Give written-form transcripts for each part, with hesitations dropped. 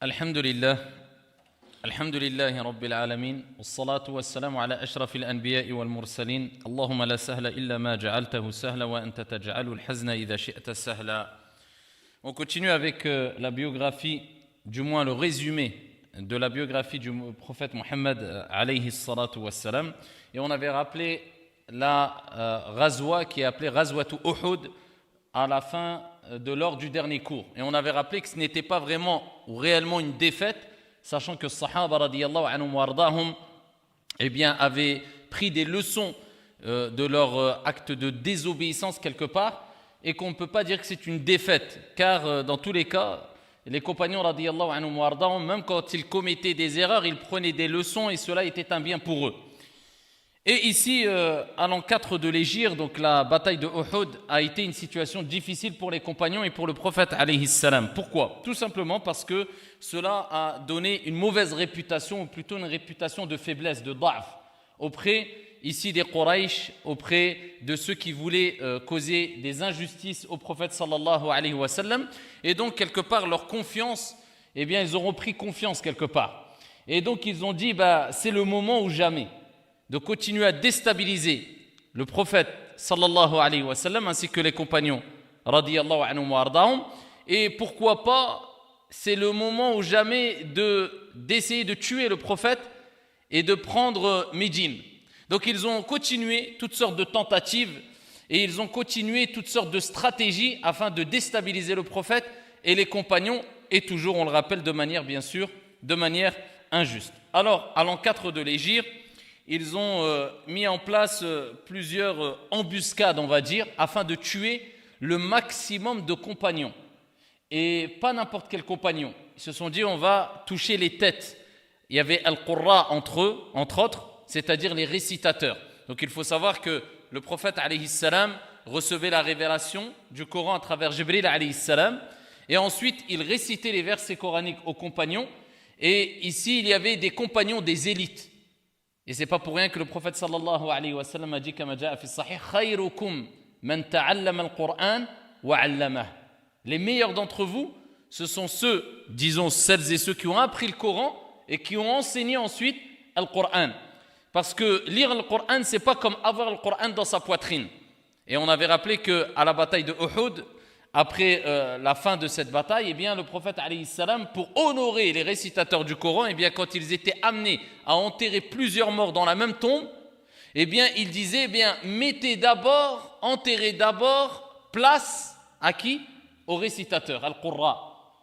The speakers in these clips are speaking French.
الحمد لله الحمد لله رب العالمين والصلاة والسلام على أشرف الأنبياء والمرسلين اللهم لا سهل إلا ما جعلته سهلا وأنت تجعل الحزن إذا شئت سهلا. On continue avec la biographie, du moins le résumé de la biographie du prophète Mohammed alayhi salatu wassalam, et on avait rappelé la Ghazwa qui est appelée Ghazwatu Uhud à la fin de lors du dernier cours, et on avait rappelé que ce n'était pas vraiment ou réellement une défaite, sachant que Sahaba radiyallahu anhum wa ardahum avaient pris des leçons de leur acte de désobéissance quelque part, et qu'on ne peut pas dire que c'est une défaite, car dans tous les cas, les compagnons radiyallahu anhum wa ardahum, même quand ils commettaient des erreurs, ils prenaient des leçons et cela était un bien pour eux. Et ici, à l'an 4 de l'Hégire, donc la bataille de Uhud a été une situation difficile pour les compagnons et pour le prophète alayhi salam. Pourquoi ? Tout simplement parce que cela a donné une mauvaise réputation, ou plutôt une réputation de faiblesse, de da'f, auprès ici des Quraysh, auprès de ceux qui voulaient causer des injustices au prophète sallallahu alayhi wa sallam. Et donc, quelque part, leur confiance, ils auront pris confiance quelque part. Et donc, ils ont dit, c'est le moment ou jamais de continuer à déstabiliser le prophète sallallahu alayhi wa sallam ainsi que les compagnons radiyallahu anhum wa ardahum, et pourquoi pas c'est le moment ou jamais d'essayer de tuer le prophète et de prendre Médine. Donc ils ont continué toutes sortes de tentatives et ils ont continué toutes sortes de stratégies afin de déstabiliser le prophète et les compagnons, et toujours on le rappelle de manière bien sûr de manière injuste. Alors à l'an 4 de l'Hégire, ils ont mis en place plusieurs embuscades, on va dire, afin de tuer le maximum de compagnons. Et pas n'importe quel compagnon. Ils se sont dit, on va toucher les têtes. Il y avait Al-Qurra entre eux, entre autres, c'est-à-dire les récitateurs. Donc il faut savoir que le prophète alayhi salam recevait la révélation du Coran à travers Jibril alayhi salam, et ensuite il récitait les versets coraniques aux compagnons. Et ici, il y avait des compagnons des élites. Et c'est pas pour rien que le prophète sallallahu alayhi wa sallam a dit, comme jaa fi sahih, khayrukum man ta'allama al-Qur'an wa 'allamah. Les meilleurs d'entre vous, ce sont ceux, disons celles et ceux qui ont appris le Coran et qui ont enseigné ensuite le Coran. Parce que lire le Coran, c'est pas comme avoir le Coran dans sa poitrine. Et on avait rappelé que à la bataille de Uhud, après la fin de cette bataille, le prophète alayhi salam, pour honorer les récitateurs du Coran, quand ils étaient amenés à enterrer plusieurs morts dans la même tombe, il disait, enterrez d'abord, place à qui ? Aux récitateurs, al-Qurra.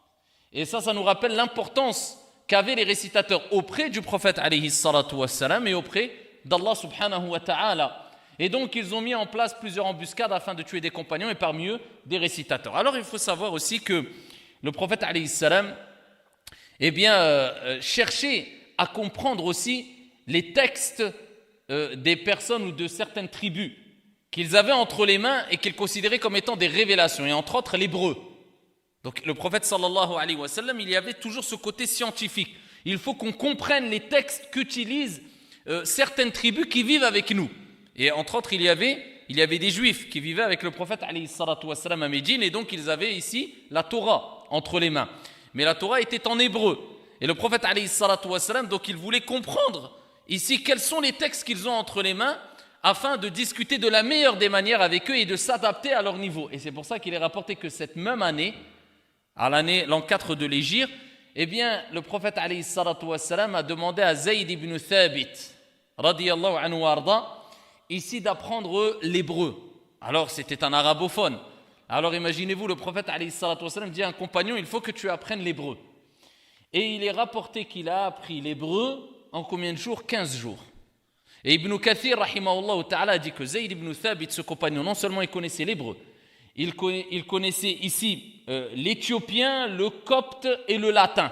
Et ça nous rappelle l'importance qu'avaient les récitateurs auprès du prophète alayhi salatu wassalam et auprès d'Allah subhanahu wa ta'ala. Et donc, ils ont mis en place plusieurs embuscades afin de tuer des compagnons et parmi eux, des récitateurs. Alors, il faut savoir aussi que le prophète alayhi salam cherchait à comprendre aussi les textes des personnes ou de certaines tribus qu'ils avaient entre les mains et qu'ils considéraient comme étant des révélations, et entre autres l'hébreu. Donc, le prophète sallallahu alayhi wa sallam, il y avait toujours ce côté scientifique. Il faut qu'on comprenne les textes qu'utilisent certaines tribus qui vivent avec nous. Et entre autres, il y avait des juifs qui vivaient avec le prophète alayhi salatu wassalam à Médine, et donc ils avaient ici la Torah entre les mains. Mais la Torah était en hébreu. Et le prophète alayhi salatu wassalam, donc il voulait comprendre ici quels sont les textes qu'ils ont entre les mains afin de discuter de la meilleure des manières avec eux et de s'adapter à leur niveau. Et c'est pour ça qu'il est rapporté que cette même année, l'an 4 de l'Hégire, le prophète alayhi salatu wassalam a demandé à Zayd ibn Thabit radiyallahu anhu wa arda ici d'apprendre l'hébreu. Alors c'était un arabophone. Alors imaginez-vous, le prophète alayhi salatu wassalam dit à un compagnon, il faut que tu apprennes l'hébreu. Et il est rapporté qu'il a appris l'hébreu en combien de jours ? 15 jours. Et Ibn Kathir rahimahullah ta'ala a dit que Zayd ibn Thabit, ce compagnon, non seulement il connaissait l'hébreu, il connaissait ici l'éthiopien, le copte et le latin.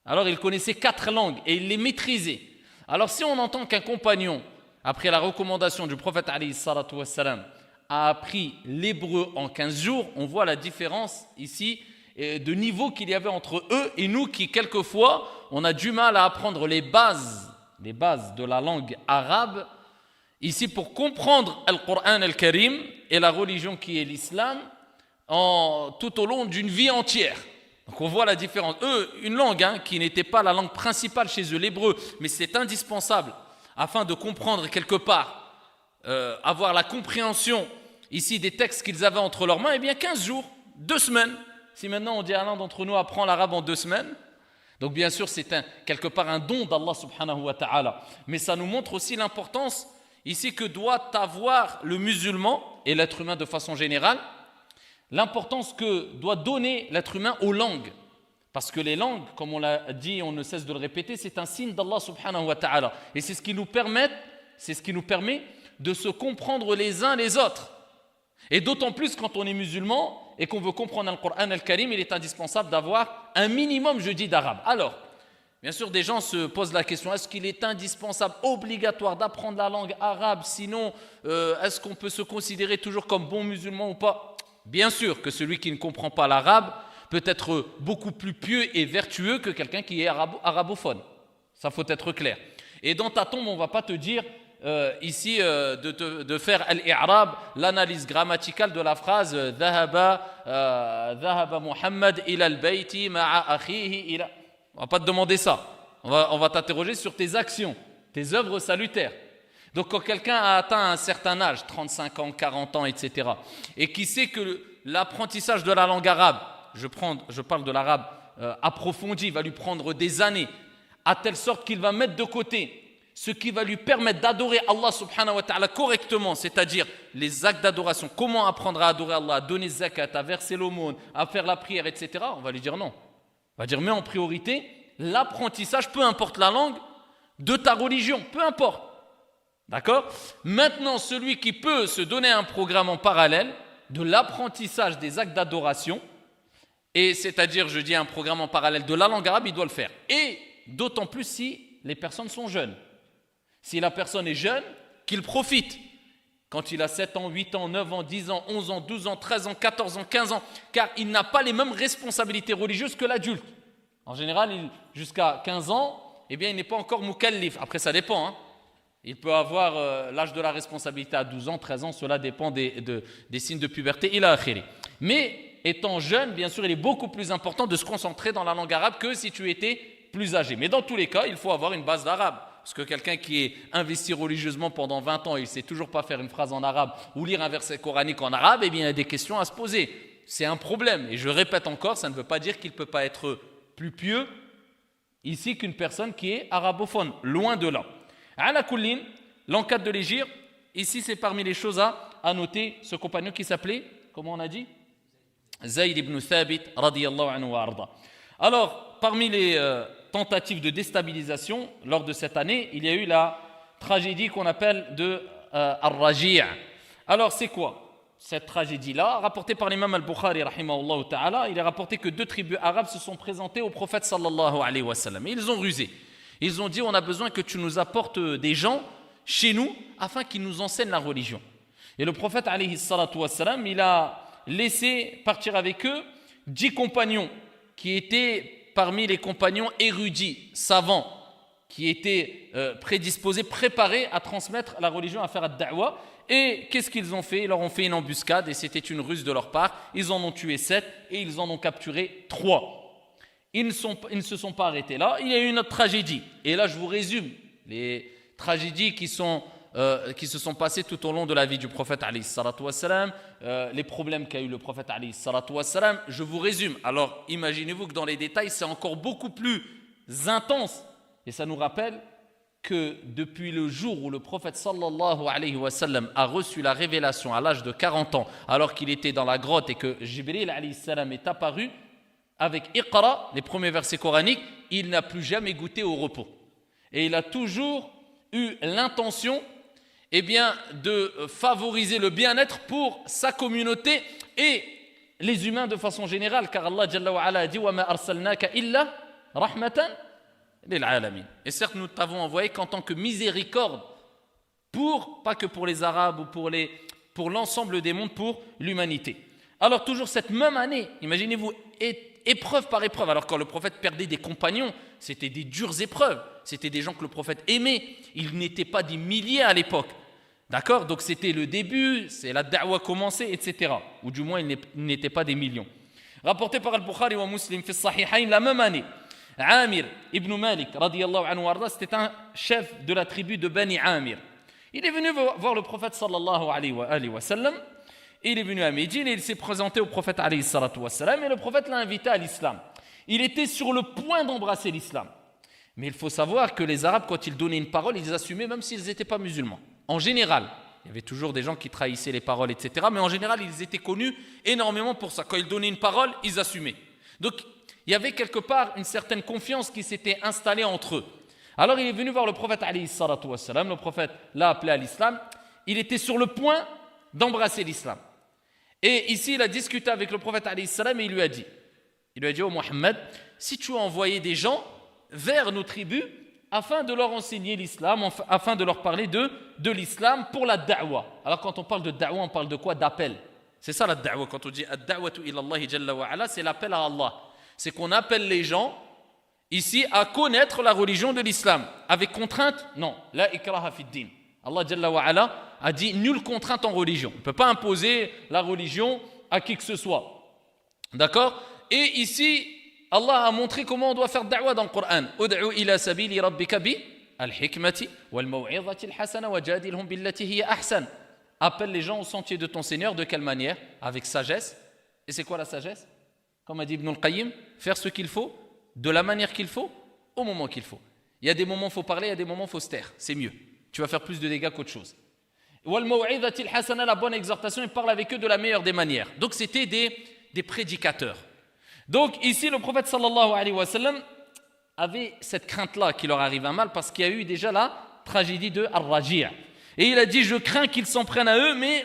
Alors il connaissait 4 langues et il les maîtrisait. Alors si on entend qu'un compagnon, après la recommandation du prophète alayhi salatu wassalam, a appris l'hébreu en 15 jours, on voit la différence ici de niveau qu'il y avait entre eux et nous qui, quelquefois, on a du mal à apprendre les bases de la langue arabe, ici pour comprendre le Coran al-Karim et la religion qui est l'islam tout au long d'une vie entière. Donc on voit la différence. Eux, une langue qui n'était pas la langue principale chez eux, l'hébreu, mais c'est indispensable afin de comprendre quelque part, avoir la compréhension ici des textes qu'ils avaient entre leurs mains, eh bien 15 jours, 2 semaines. Si maintenant on dit à l'un d'entre nous apprend l'arabe en 2 semaines, donc bien sûr c'est quelque part un don d'Allah subhanahu wa ta'ala, mais ça nous montre aussi l'importance ici que doit avoir le musulman et l'être humain de façon générale, l'importance que doit donner l'être humain aux langues. Parce que les langues, comme on l'a dit, on ne cesse de le répéter, c'est un signe d'Allah subhanahu wa ta'ala. Et c'est ce qui nous permet de se comprendre les uns les autres. Et d'autant plus quand on est musulman et qu'on veut comprendre le Coran al-Karim, il est indispensable d'avoir un minimum, je dis, d'arabe. Alors, bien sûr, des gens se posent la question, est-ce qu'il est indispensable, obligatoire d'apprendre la langue arabe? Sinon, est-ce qu'on peut se considérer toujours comme bon musulman ou pas? Bien sûr que celui qui ne comprend pas l'arabe peut être beaucoup plus pieux et vertueux que quelqu'un qui est arabophone. Ça, faut être clair. Et dans ta tombe, on ne va pas te dire ici de faire al-i'rab, l'analyse grammaticale de la phrase dhahaba Muhammad ila al-bayti ma'a akhihi ila. On ne va pas te demander ça. On va t'interroger sur tes actions, tes œuvres salutaires. Donc quand quelqu'un a atteint un certain âge, 35 ans, 40 ans, etc., et qui sait que l'apprentissage de la langue arabe, je parle de l'arabe approfondi, va lui prendre des années, à telle sorte qu'il va mettre de côté ce qui va lui permettre d'adorer Allah subhanahu wa ta'ala correctement, c'est-à-dire les actes d'adoration, comment apprendre à adorer Allah, à donner zakat, à verser l'aumône, à faire la prière, etc. On va lui dire non. On va dire mais en priorité, l'apprentissage, peu importe la langue, de ta religion, peu importe. D'accord? Maintenant, celui qui peut se donner un programme en parallèle de l'apprentissage des actes d'adoration, et c'est-à-dire, je dis un programme en parallèle de la langue arabe, il doit le faire. Et d'autant plus si les personnes sont jeunes. Si la personne est jeune, qu'il profite. Quand il a 7 ans, 8 ans, 9 ans, 10 ans, 11 ans, 12 ans, 13 ans, 14 ans, 15 ans, car il n'a pas les mêmes responsabilités religieuses que l'adulte. En général, jusqu'à 15 ans, eh bien, il n'est pas encore mukallif. Après, ça dépend. Il peut avoir l'âge de la responsabilité à 12 ans, 13 ans, cela dépend des signes de puberté, ila akhiri. Mais étant jeune, bien sûr, il est beaucoup plus important de se concentrer dans la langue arabe que si tu étais plus âgé. Mais dans tous les cas, il faut avoir une base d'arabe. Parce que quelqu'un qui est investi religieusement pendant 20 ans et il ne sait toujours pas faire une phrase en arabe ou lire un verset coranique en arabe, eh bien, il y a des questions à se poser. C'est un problème. Et je répète encore, ça ne veut pas dire qu'il ne peut pas être plus pieux ici qu'une personne qui est arabophone. Loin de là. Ala kullin, l'encadre de l'égir, ici c'est parmi les choses à noter ce compagnon qui s'appelait, comment on a dit? Zayd ibn Thabit radiyallahu anhu wa arda. Alors, parmi les tentatives de déstabilisation lors de cette année, il y a eu la tragédie qu'on appelle de Ar-Raji'. Alors, c'est quoi cette tragédie-là? Rapportée par l'imam al-Bukhari, rahimahullah ta'ala, il est rapporté que 2 tribus arabes se sont présentées au prophète sallallahu alayhi wa sallam. Et ils ont rusé. Ils ont dit, on a besoin que tu nous apportes des gens chez nous afin qu'ils nous enseignent la religion. Et le prophète alayhi salatu wa sallam, il a laissé partir avec eux 10 compagnons qui étaient parmi les compagnons érudits, savants, qui étaient prédisposés, préparés à transmettre la religion, à faire ad-da'wa. Et qu'est-ce qu'ils ont fait? Ils leur ont fait une embuscade et c'était une ruse de leur part. Ils en ont tué 7 et ils en ont capturé 3. Ils ne se sont pas arrêtés là. Il y a eu une autre tragédie. Et là, je vous résume les tragédies qui se sont passées tout au long de la vie du prophète alayhi salatu wassalam, les problèmes qu'a eu le prophète alayhi salatu wassalam. Je vous résume. Alors, imaginez-vous que dans les détails, c'est encore beaucoup plus intense. Et ça nous rappelle que depuis le jour où le prophète sallallahu alayhi wa sallam a reçu la révélation à l'âge de 40 ans, alors qu'il était dans la grotte et que Jibril alayhi salam est apparu avec Iqra, les premiers versets coraniques, il n'a plus jamais goûté au repos. Et il a toujours eu l'intention de favoriser le bien-être pour sa communauté et les humains de façon générale, car Allah Jalla wa Ala a dit « Wa ma arsalnaka illa rahmatan lil alamin ». Et certes, nous t'avons envoyé qu'en tant que miséricorde, pas que pour les Arabes ou pour l'ensemble des mondes, pour l'humanité. Alors toujours cette même année, imaginez-vous, épreuve par épreuve, alors quand le prophète perdait des compagnons, c'était des dures épreuves, c'était des gens que le prophète aimait, ils n'étaient pas des milliers à l'époque, d'accord? Donc c'était le début, c'est la da'wa commencée, etc. Ou du moins ils n'étaient pas des millions. rapporté par Al-Bukhari ou Muslim, fi Sahihayn, la même année. Amir ibn Malik, radiyallahu anhu warda, c'était un chef de la tribu de Bani Amir. Il est venu voir le prophète sallallahu alayhi wa sallam. Il est venu à Médine et il s'est présenté au prophète alayhi salatu wa sallam et le prophète l'a invité à l'islam. Il était sur le point d'embrasser l'islam. Mais il faut savoir que les Arabes, quand ils donnaient une parole, ils assumaient même s'ils n'étaient pas musulmans. En général, il y avait toujours des gens qui trahissaient les paroles, etc. Mais en général, ils étaient connus énormément pour ça. Quand ils donnaient une parole, ils assumaient. Donc, il y avait quelque part une certaine confiance qui s'était installée entre eux. Alors, il est venu voir le prophète, alayhi salatu wa sallam. Le prophète l'a appelé à l'islam. Il était sur le point d'embrasser l'islam. Et ici, il a discuté avec le prophète, alayhi salam, et il lui a dit, oh Mohammed, si tu as envoyé des gens vers nos tribus, afin de leur enseigner l'islam, afin de leur parler de l'islam pour la da'wa. Alors quand on parle de da'wa, on parle de quoi? D'appel. C'est ça la da'wa. Quand on dit ad-da'watu ila Allah jalla wa ala, c'est l'appel à Allah. C'est qu'on appelle les gens ici à connaître la religion de l'islam. Avec contrainte? Non. La ikraha fid din. Allah jalla wa ala a dit nulle contrainte en religion. On ne peut pas imposer la religion à qui que ce soit. D'accord? Et ici, Allah a montré comment on doit faire da'wa dans le Coran. Ud'u ila sabili rabbika bi al-hikmati wal maw'izati al-hasana wajadilhum billati hiya ahsan. Appelle les gens au sentier de ton Seigneur. De quelle manière? Avec sagesse. Et c'est quoi la sagesse? Comme a dit Ibn al-Qayyim, faire ce qu'il faut, de la manière qu'il faut, au moment qu'il faut. Il y a des moments où il faut parler, il y a des moments où il faut se taire. C'est mieux. Tu vas faire plus de dégâts qu'autre chose. Wal maw'izati al-hasana, la bonne exhortation, il parle avec eux de la meilleure des manières. Donc c'était des prédicateurs. Donc ici le prophète sallallahu alayhi wa sallam avait cette crainte-là qu'il leur arrive un mal parce qu'il y a eu déjà la tragédie de Ar-Raji'. Et il a dit, je crains qu'ils s'en prennent à eux, mais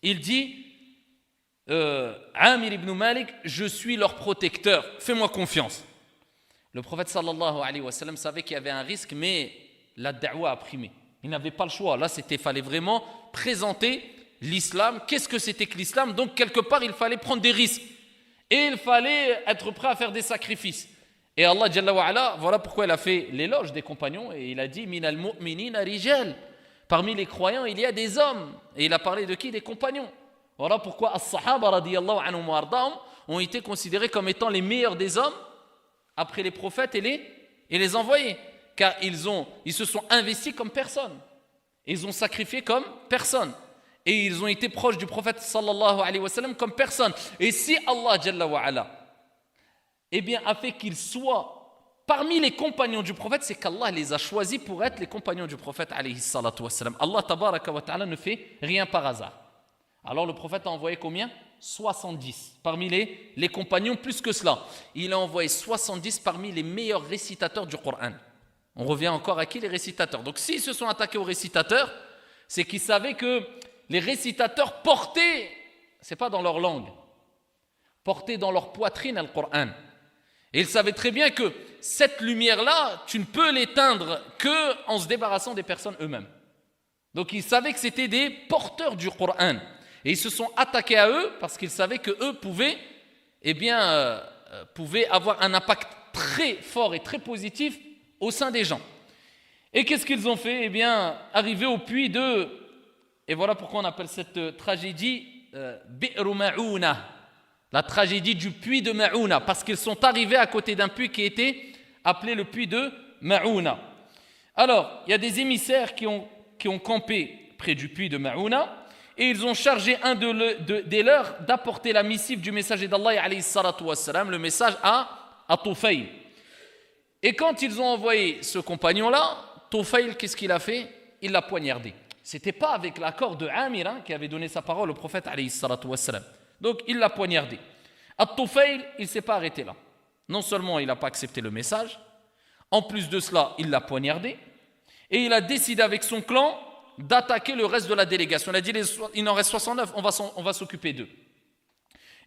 il dit, Amir ibn Malik, je suis leur protecteur, fais-moi confiance. Le prophète sallallahu alayhi wa sallam savait qu'il y avait un risque, mais la da'wa a primé. Il n'avait pas le choix. Là, fallait vraiment présenter l'islam. Qu'est-ce que c'était que l'islam? Donc quelque part, il fallait prendre des risques. Et il fallait être prêt à faire des sacrifices. Et Allah Jalla wa ala, voilà pourquoi il a fait l'éloge des compagnons et il a dit minal mu'minina rijal. Parmi les croyants, il y a des hommes. Et il a parlé de qui? Des compagnons. Voilà pourquoi as-sahaba radiyallahu anhum wa ardahum ont été considérés comme étant les meilleurs des hommes après les prophètes et les envoyés. Car ils se sont investis comme personne. Ils ont sacrifié comme personne. Et ils ont été proches du prophète sallallahu alayhi wa sallam comme personne. Et si Allah Jalla wa ala, a fait qu'ils soient parmi les compagnons du prophète, c'est qu'Allah les a choisis pour être les compagnons du prophète alayhi salatu wa sallam. Allah tabaraka wa ta'ala ne fait rien par hasard. Alors le prophète a envoyé combien? 70 parmi les compagnons, plus que cela. Il a envoyé 70 parmi les meilleurs récitateurs du Coran. On revient encore à qui? Les récitateurs. Donc s'ils se sont attaqués aux récitateurs, c'est qu'ils savaient que les récitateurs portaient, c'est pas dans leur langue, portaient dans leur poitrine le Coran. Et ils savaient très bien que cette lumière-là, tu ne peux l'éteindre qu'en se débarrassant des personnes eux-mêmes. Donc ils savaient que c'était des porteurs du Coran. Et ils se sont attaqués à eux parce qu'ils savaient qu'eux pouvaient avoir un impact très fort et très positif au sein des gens. Et qu'est-ce qu'ils ont fait? Arrivé au puits de... Et voilà pourquoi on appelle cette tragédie Bi'ru Ma'ouna, la tragédie du puits de Ma'ouna, parce qu'ils sont arrivés à côté d'un puits qui était appelé le puits de Ma'ouna. Alors, il y a des émissaires qui ont campé près du puits de Ma'ouna et ils ont chargé un des leurs d'apporter la missive du messager d'Allah alayhi salatu wassalam, le message à Tufayl. Et quand ils ont envoyé ce compagnon-là, Tufayl, qu'est-ce qu'il a fait? Il l'a poignardé. C'était pas avec l'accord de Amir qui avait donné sa parole au prophète alayhi salatu wassalam. Donc il l'a poignardé. At-Tufayl, il ne s'est pas arrêté là. Non seulement il n'a pas accepté le message, en plus de cela, il l'a poignardé et il a décidé avec son clan d'attaquer le reste de la délégation. Il a dit il en reste 69, on va s'occuper d'eux.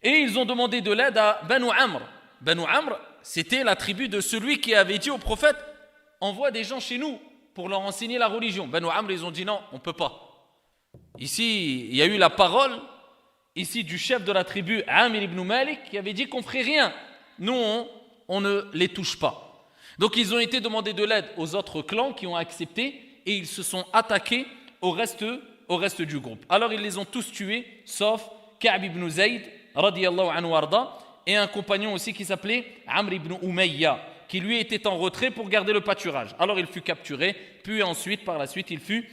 Et ils ont demandé de l'aide à Banu Amr. Banu Amr, c'était la tribu de celui qui avait dit au prophète envoie des gens chez nous pour leur enseigner la religion. Banu Amr, ils ont dit non, on ne peut pas. Ici, il y a eu la parole ici du chef de la tribu Amir ibn Malik qui avait dit qu'on ne ferait rien. Nous, on ne les touche pas. Donc ils ont été demander de l'aide aux autres clans qui ont accepté et ils se sont attaqués au reste du groupe. Alors ils les ont tous tués, sauf Ka'b ibn Zayd, radiyallahu anhu arda, et un compagnon aussi qui s'appelait Amr ibn Umayya, qui lui était en retrait pour garder le pâturage. Alors il fut capturé, puis ensuite, par la suite, il fut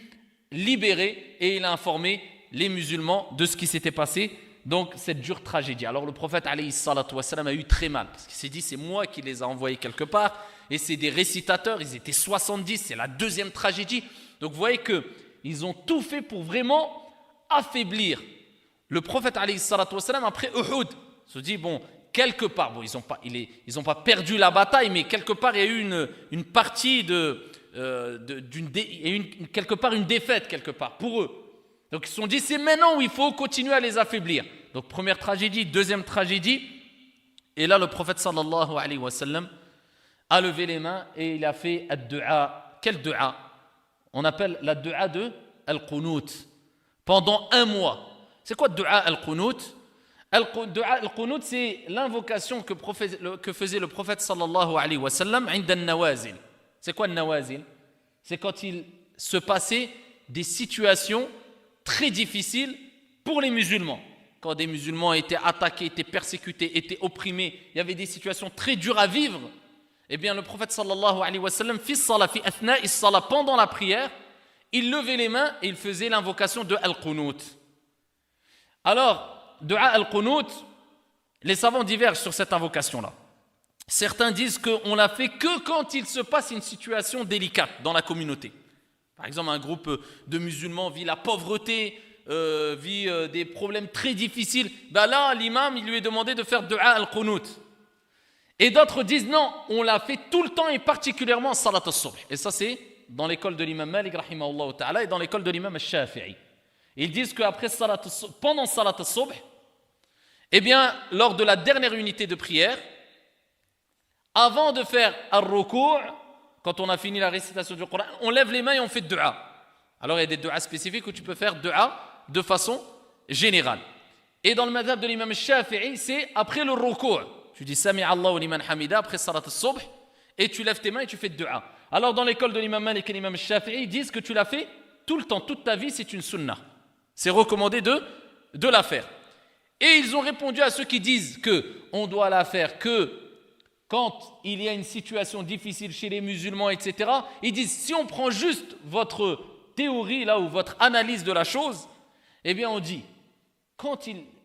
libéré et il a informé les musulmans de ce qui s'était passé, donc cette dure tragédie. Alors le prophète alayhi salatu wassalam a eu très mal, parce qu'il s'est dit c'est moi qui les ai envoyés quelque part, et c'est des récitateurs, ils étaient 70, c'est la deuxième tragédie. Donc vous voyez qu'ils ont tout fait pour vraiment affaiblir le prophète alayhi salatu wassalam après Uhud. Ils se dit bon, quelque part, bon, ils ont pas perdu la bataille, mais quelque part il y a eu une partie quelque part une défaite quelque part pour eux. Donc ils se sont dit c'est maintenant où il faut continuer à les affaiblir. Donc première tragédie, deuxième tragédie, et là le prophète sallallahu alayhi wa sallam a levé les mains et il a fait ad-du'a. Quel du'a? On appelle la du'a de al-qunut. Pendant un mois. C'est quoi du'a al-qunut? Du'a al-qunut, c'est l'invocation que faisait le prophète sallallahu alayhi wa sallam inda al-nawazil. C'est quoi le nawazil? C'est quand il se passait des situations très difficiles pour les musulmans. Quand des musulmans étaient attaqués, étaient persécutés, étaient opprimés, il y avait des situations très dures à vivre. Eh bien, le prophète sallallahu alayhi wa sallam, pendant la prière, il levait les mains et il faisait l'invocation de al-qunut. Alors, du'a al-qunut, les savants divergent sur cette invocation-là. Certains disent qu'on l'a fait que quand il se passe une situation délicate dans la communauté. Par exemple, un groupe de musulmans vit la pauvreté, vit des problèmes très difficiles. Ben là, l'imam, il lui est demandé de faire du'a al-qunut. Et d'autres disent non, on l'a fait tout le temps et particulièrement salat al-subh. Et ça, c'est dans l'école de l'imam Malik, rahimahullah ta'ala, et dans l'école de l'imam al-Shafi'i. Ils disent qu'après pendant salat al-subh, eh bien, lors de la dernière unité de prière, avant de faire al-ruku', quand on a fini la récitation du Coran, on lève les mains et on fait du'a. Alors il y a des du'a spécifiques où tu peux faire du'a de façon générale. Et dans le madhab de l'imam Shafi'i, c'est après le ruku'. Tu dis Sami Allahu liman hamida après salat al-subh et tu lèves tes mains et tu fais du'a. Alors dans l'école de l'imam Malik et l'imam Shafi'i, ils disent que tu l'as fait tout le temps, toute ta vie, c'est une sunnah. C'est recommandé de la faire. Et ils ont répondu à ceux qui disent qu'on doit la faire que quand il y a une situation difficile chez les musulmans, etc. Ils disent, si on prend juste votre théorie là ou votre analyse de la chose, eh bien on dit,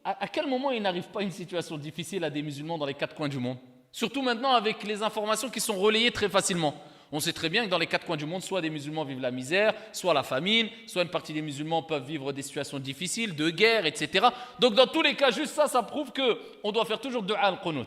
à quel moment il n'arrive pas une situation difficile à des musulmans dans les quatre coins du monde? Surtout maintenant avec les informations qui sont relayées très facilement. On sait très bien que dans les quatre coins du monde, soit des musulmans vivent la misère, soit la famine, soit une partie des musulmans peuvent vivre des situations difficiles, de guerre, etc. Donc dans tous les cas, juste ça prouve qu'on doit faire toujours du'a al-qunut.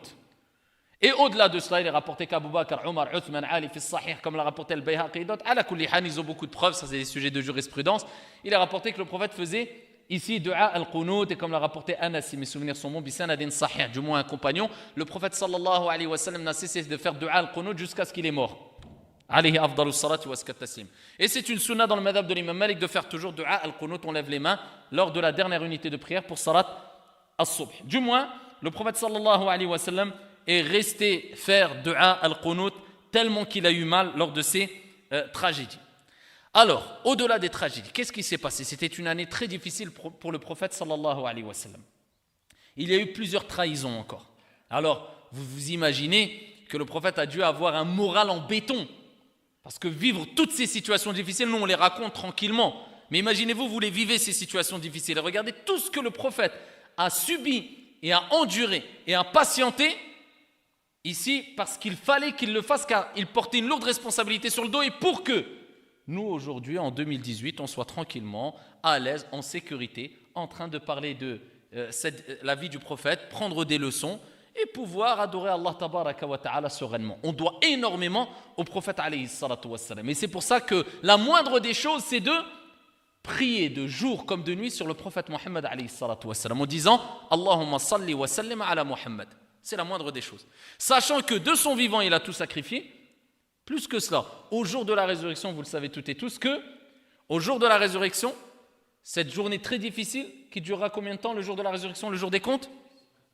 Et au-delà de cela, il est rapporté qu'Abu Bakr, Omar, Uthman, Ali, fi sahih, comme l'a rapporté al-Bayhaqi et d'autres, ala kulli han, ils ont beaucoup de preuves, ça c'est des sujets de jurisprudence. Il est rapporté que le prophète faisait ici du'a al-qunut, et comme l'a rapporté Anas, si mes souvenirs sont bons, bisanadin sahih, du moins un compagnon, le prophète sallallahu alayhi wa sallam n'a cessé de faire du'a al-qunut jusqu'à ce qu'il est mort. Alayhi afdalu salati wa askat taslim. Et c'est une sunna dans le madhab de l'imam Malik de faire toujours du'a al-qunut, on lève les mains lors de la dernière unité de prière pour salat al-subh. Du moins, le prophète sallallahu alayhi wa sallam est resté faire du'a al-qunut tellement qu'il a eu mal lors de ces tragédies. Alors, au-delà des tragédies, qu'est-ce qui s'est passé? C'était une année très difficile pour le prophète sallallahu alayhi wa sallam. Il y a eu plusieurs trahisons encore. Alors, vous vous imaginez que le prophète a dû avoir un moral en béton. Parce que vivre toutes ces situations difficiles, nous on les raconte tranquillement. Mais imaginez-vous, vous les vivez ces situations difficiles. Et regardez tout ce que le prophète a subi et a enduré et a patienté ici parce qu'il fallait qu'il le fasse car il portait une lourde responsabilité sur le dos et pour que nous aujourd'hui en 2018 on soit tranquillement, à l'aise, en sécurité, en train de parler de la vie du prophète, prendre des leçons et pouvoir adorer Allah tabaraka wa ta'ala sereinement. On doit énormément au prophète alayhi salatu wassalam. Et c'est pour ça que la moindre des choses, c'est de prier de jour comme de nuit sur le prophète Mohammed alayhi salatu wassalam en disant Allahumma salli wa sallim ala Muhammad. C'est la moindre des choses. Sachant que de son vivant, il a tout sacrifié. Plus que cela, au jour de la résurrection, vous le savez toutes et tous, que au jour de la résurrection, cette journée très difficile, qui durera combien de temps le jour de la résurrection, le jour des comptes?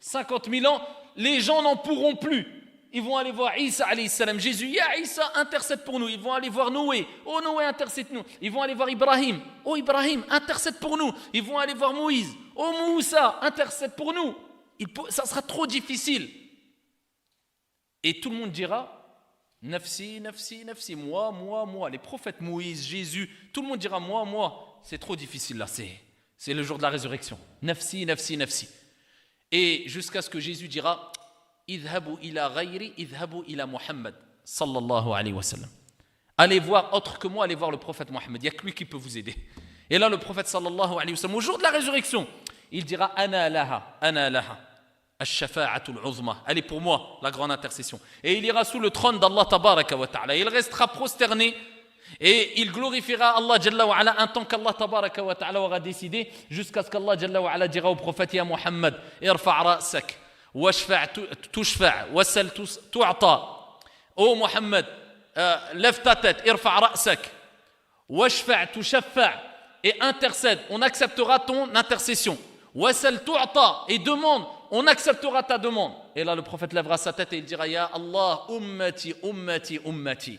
50 000 ans, les gens n'en pourront plus. Ils vont aller voir Isa alayhi salam, Jésus, Ya Isa, intercède pour nous. Ils vont aller voir Noé, oh Noé, intercède-nous. Ils vont aller voir Ibrahim, oh Ibrahim, intercède pour nous. Ils vont aller voir Moïse, oh Moussa, intercède pour nous. Ça sera trop difficile. Et tout le monde dira Nafsi, nafsi, nafsi, moi, moi, moi. Les prophètes Moïse, Jésus, tout le monde dira moi, moi. C'est trop difficile là, c'est le jour de la résurrection. Nafsi, nafsi, nafsi. Et jusqu'à ce que Jésus dira Idhabu ila ghayri, idhabu ila Muhammad, sallallahu alayhi wa sallam. Allez voir autre que moi, allez voir le prophète Mohammed. Il n'y a que lui qui peut vous aider. Et là, le prophète sallallahu alayhi wa sallam, au jour de la résurrection, il dira Ana laha, ash-shafa'atul uzma. Elle est pour moi, la grande intercession. Et il ira sous le trône d'Allah tabaraka wa ta'ala. Il restera prosterné et il glorifiera Allah jalla wa ala un temps qu'Allah tabaraka wa ta'ala aura décidé, jusqu'à ce qu'Allah jalla wa ala dira au prophète Ya Muhammad, irfa' ra'sak, washfa' tushfa', wasal tu'ata. Oh Muhammad, lève ta tête, irfa' ra'sak, washfa' tushaffa', et intercède, on acceptera ton intercession. Wasal tu'ata, et demande, on acceptera ta demande. Et là le prophète lèvera sa tête et il dira Ya Allah, ummati, ummati, ummati.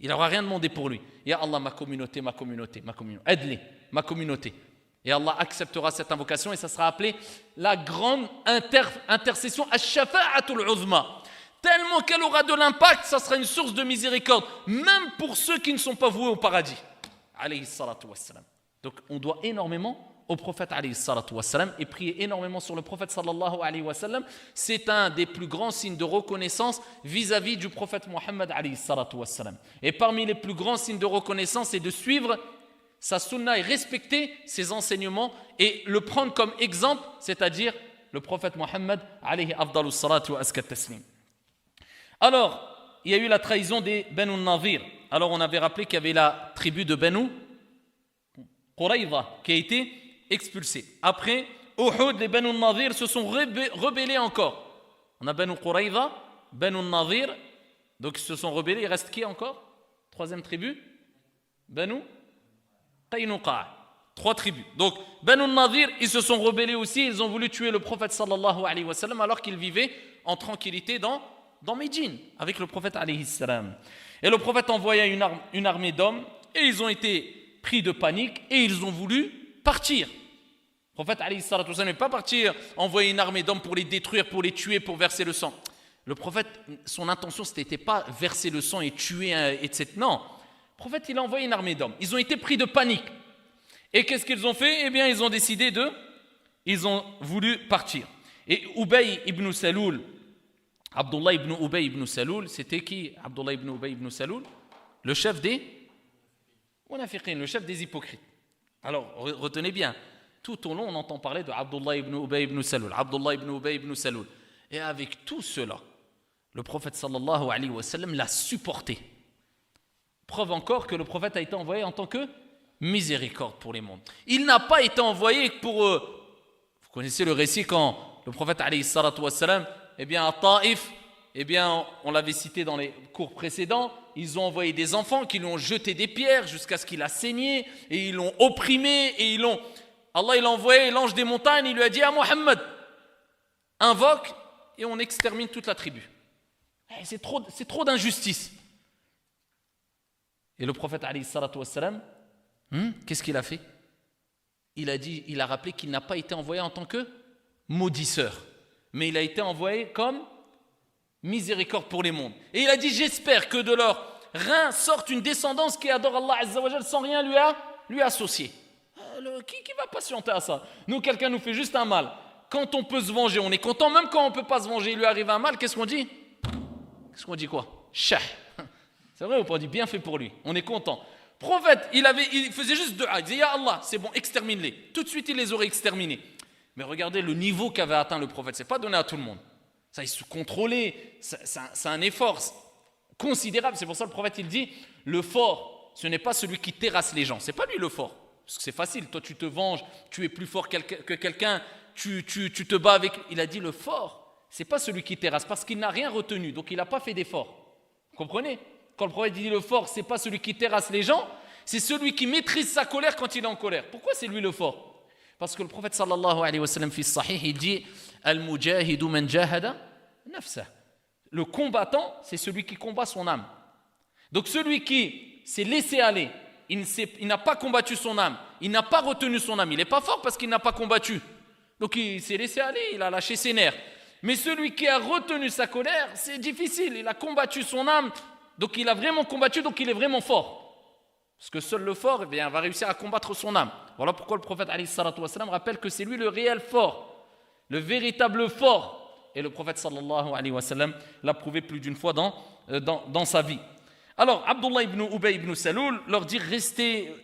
Il n'aura rien demandé pour lui. Ya Allah, ma communauté, ma communauté, ma communauté. Aide-les, ma communauté. Et Allah acceptera cette invocation et ça sera appelé la grande intercession ash-shafa'atul uzma. Tellement qu'elle aura de l'impact, ça sera une source de miséricorde, même pour ceux qui ne sont pas voués au paradis. Alayhi salatu wassalam. Donc on doit énormément au prophète alayhi salatu wassalam et prier énormément sur le prophète sallallahu alayhi wa sallam. C'est un des plus grands signes de reconnaissance vis-à-vis du prophète Mohammed alayhi salatu wassalam. Et parmi les plus grands signes de reconnaissance, c'est de suivre sa sunna et respecter ses enseignements et le prendre comme exemple, c'est-à-dire le prophète Mohammed alayhi afdalus salatu wa askat taslim. Alors, il y a eu la trahison des Banu Nadir. Alors on avait rappelé qu'il y avait la tribu de Banu Quraïza qui a été expulsés. Après, Uhud, les Banu Nadir se sont rebellés encore. On a Banu Quraïza, Banu Nadir, donc ils se sont rebellés. Il reste qui encore? Troisième tribu? Banu Qaynuqa. 3 tribus. Donc, Banu Nadir, ils se sont rebellés aussi. Ils ont voulu tuer le prophète sallallahu alayhi wa sallam alors qu'il vivait en tranquillité dans Médine avec le prophète alayhi salam. Et le prophète envoya une armée d'hommes et ils ont été pris de panique et ils ont voulu partir. Le prophète alayhi salatu wassalam n'est pas parti envoyer une armée d'hommes pour les détruire, pour les tuer, pour verser le sang. Le prophète, son intention, ce n'était pas verser le sang et tuer, etc. Non. Le prophète, il a envoyé une armée d'hommes. Ils ont été pris de panique. Et qu'est-ce qu'ils ont fait? Eh bien, ils ont décidé ils ont voulu partir. Et Ubay ibn Saloul, Abdullah ibn Ubay ibn Saloul, c'était qui? Abdullah ibn Ubay ibn Saloul, le chef des munafiqin, le chef des hypocrites. Alors, retenez bien, tout au long, on entend parler de Abdullah ibn Ubay ibn Saloul, Abdullah ibn Ubay ibn Saloul. Et avec tout cela, le prophète sallallahu alayhi wa sallam l'a supporté. Preuve encore que le prophète a été envoyé en tant que miséricorde pour les mondes. Il n'a pas été envoyé pour eux. Vous connaissez le récit quand le prophète alayhi salatu wa sallam, eh bien à Taïf, eh bien on l'avait cité dans les cours précédents, ils ont envoyé des enfants qui lui ont jeté des pierres jusqu'à ce qu'il a saigné et ils l'ont opprimé et Allah il a envoyé l'ange des montagnes, il lui a dit à Mohammed, invoque et on extermine toute la tribu. C'est trop d'injustice. Et le prophète alayhi salatu wa sallam, qu'est-ce qu'il a fait? Il a rappelé qu'il n'a pas été envoyé en tant que maudisseur, mais il a été envoyé comme miséricorde pour les mondes. Et il a dit, j'espère que de leur rein sorte une descendance qui adore Allah Azza wa Jal sans rien lui associer. Qui va patienter à ça? Nous, quelqu'un nous fait juste un mal. Quand on peut se venger, on est content. Même quand on ne peut pas se venger, il lui arrive un mal, qu'est-ce qu'on dit? Quoi? Shah. C'est vrai ou pas? On dit bien fait pour lui. On est content. Prophète, il faisait juste dua. Il disait, Ya Allah, c'est bon, extermine-les. Tout de suite, il les aurait exterminés. Mais regardez le niveau qu'avait atteint le prophète. Ce n'est pas donné à tout le monde. Ça, il se contrôlait. C'est un effort considérable. C'est pour ça que le prophète, il dit, le fort, ce n'est pas celui qui terrasse les gens. Ce n'est pas lui le fort. Parce que c'est facile. Toi, tu te venges. Tu es plus fort que quelqu'un. Tu te bats avec. Il a dit, le fort, ce n'est pas celui qui terrasse. Parce qu'il n'a rien retenu. Donc, il n'a pas fait d'effort. Vous comprenez? Quand le prophète dit le fort, ce n'est pas celui qui terrasse les gens, c'est celui qui maîtrise sa colère quand il est en colère. Pourquoi c'est lui le fort? Parce que le prophète sallallahu alayhi wa sallam fi sahih, il dit Al-mujahidu man jahada nafsah. Le combattant, c'est celui qui combat son âme. Donc celui qui s'est laissé aller, il n'a pas combattu son âme, il n'a pas retenu son âme, il n'est pas fort parce qu'il n'a pas combattu. Donc il s'est laissé aller, il a lâché ses nerfs. Mais celui qui a retenu sa colère, c'est difficile. Il a combattu son âme. Donc il a vraiment combattu, donc il est vraiment fort. Parce que seul le fort, eh bien, va réussir à combattre son âme. Voilà pourquoi le prophète alayhi salatu wassalam rappelle que c'est lui le réel fort, le véritable fort. Et le prophète sallallahu alayhi wa sallam l'a prouvé plus d'une fois dans sa vie. Alors, Abdullah ibn Ubay ibn Saloul leur dit restez,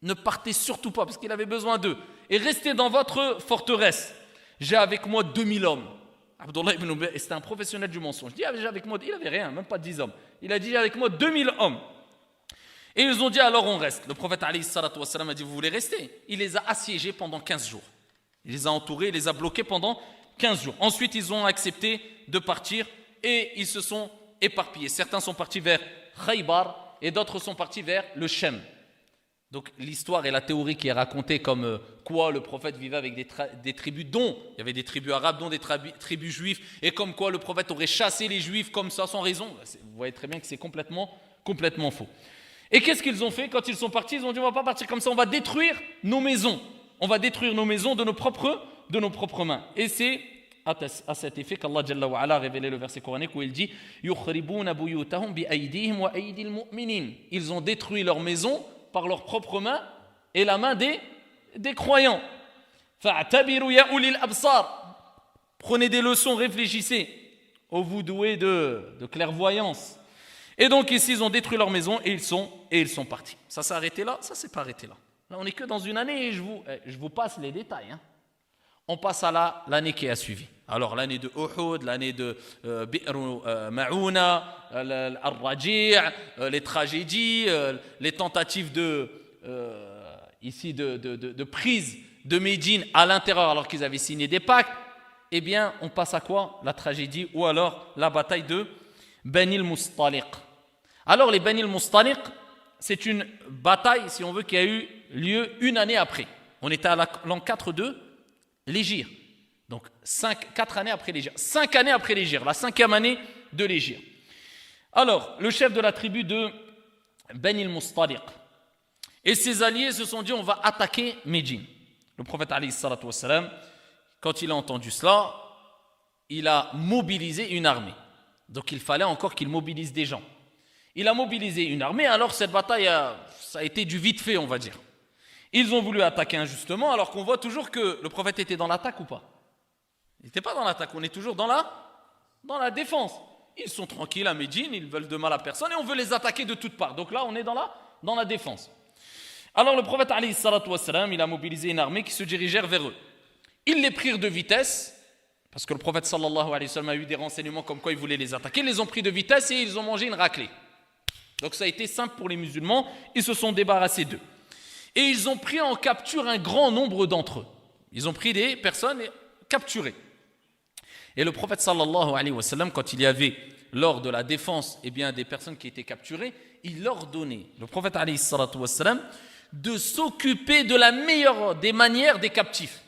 ne partez surtout pas, parce qu'il avait besoin d'eux. Et restez dans votre forteresse. J'ai avec moi 2000 hommes. Abdullah ibn Ubay, c'était un professionnel du mensonge. Il dit, j'ai avec moi, il n'avait rien, même pas 10 hommes. Il a dit, j'ai avec moi 2000 hommes. Et ils ont dit, alors on reste. Le prophète alayhi salatu wassalam a dit, vous voulez rester? Il les a assiégés pendant 15 jours. Il les a entourés, il les a bloqués pendant 15 jours. Ensuite, ils ont accepté de partir et ils se sont éparpillés. Certains sont partis vers Khaybar et d'autres sont partis vers le Shem. Donc l'histoire et la théorie qui est racontée comme quoi le prophète vivait avec des tribus, dont il y avait des tribus arabes, dont des tribus juives, et comme quoi le prophète aurait chassé les juifs comme ça sans raison, vous voyez très bien que c'est complètement faux. Et qu'est-ce qu'ils ont fait quand ils sont partis? Ils ont dit, on ne va pas partir comme ça, on va détruire nos maisons. On va détruire nos maisons de nos propres mains. Et c'est à cet effet qu'Allah Jalla wa Ala a révélé le verset coranique où il dit يُخْرِبُونَ بُيُوتَهُمْ بِأَيْدِيهِمْ وَأَيْدِي الْمُؤْمِنِينَ. Ils ont détruit leurs maisons par leurs propres mains et la main des croyants. فَاعْتَبِرُوا يَا أُولِي الْأَبْصَارِ. Prenez des leçons, réfléchissez, ô vous doués de clairvoyance. Et donc ici, ils ont détruit leur maison et ils sont partis. Ça s'est arrêté là? Ça s'est pas arrêté là. Là, on n'est que dans une année et je vous passe les détails. Hein. On passe à l'année qui a suivi. Alors l'année de Uhud, l'année de Bi'r Ma'ouna, Al-Raji', les tragédies, les tentatives de prise de Médine à l'intérieur alors qu'ils avaient signé des pactes. Eh bien, on passe à quoi? La tragédie ou alors la bataille de Bani al-Mustaliq. Alors les Bani al-Mustaliq, c'est une bataille, si on veut, qui a eu lieu une année après. On était à l'an 4 de l'Hégire. Donc 4 années après l'Hégire. 5 années après l'Hégire, la 5e année de l'Hégire. Alors, le chef de la tribu de Bani al-Mustaliq et ses alliés se sont dit, on va attaquer Médine. Le prophète alayhi salatu wassalam, quand il a entendu cela, il a mobilisé une armée. Donc il fallait encore qu'il mobilise des gens. Il a mobilisé une armée, alors cette bataille, ça a été du vite fait, on va dire. Ils ont voulu attaquer injustement, alors qu'on voit toujours que le prophète était dans l'attaque ou pas? Il n'était pas dans l'attaque, on est toujours dans la défense. Ils sont tranquilles à Médine, ils veulent de mal à personne et on veut les attaquer de toutes parts. Donc là, on est dans la défense. Alors le prophète, alayhi salatu wassalam, il a mobilisé une armée qui se dirigeait vers eux. Ils les prirent de vitesse, parce que le prophète sallallahu alayhi wa sallam a eu des renseignements comme quoi il voulait les attaquer. Ils les ont pris de vitesse et ils ont mangé une raclée. Donc ça a été simple pour les musulmans, ils se sont débarrassés d'eux. Et ils ont pris en capture un grand nombre d'entre eux. Ils ont pris des personnes capturées. Et le prophète sallallahu alayhi wa sallam, quand il y avait lors de la défense des personnes qui étaient capturées, il ordonnait, le prophète alayhi salatu wa sallam, de s'occuper de la meilleure des manières des captifs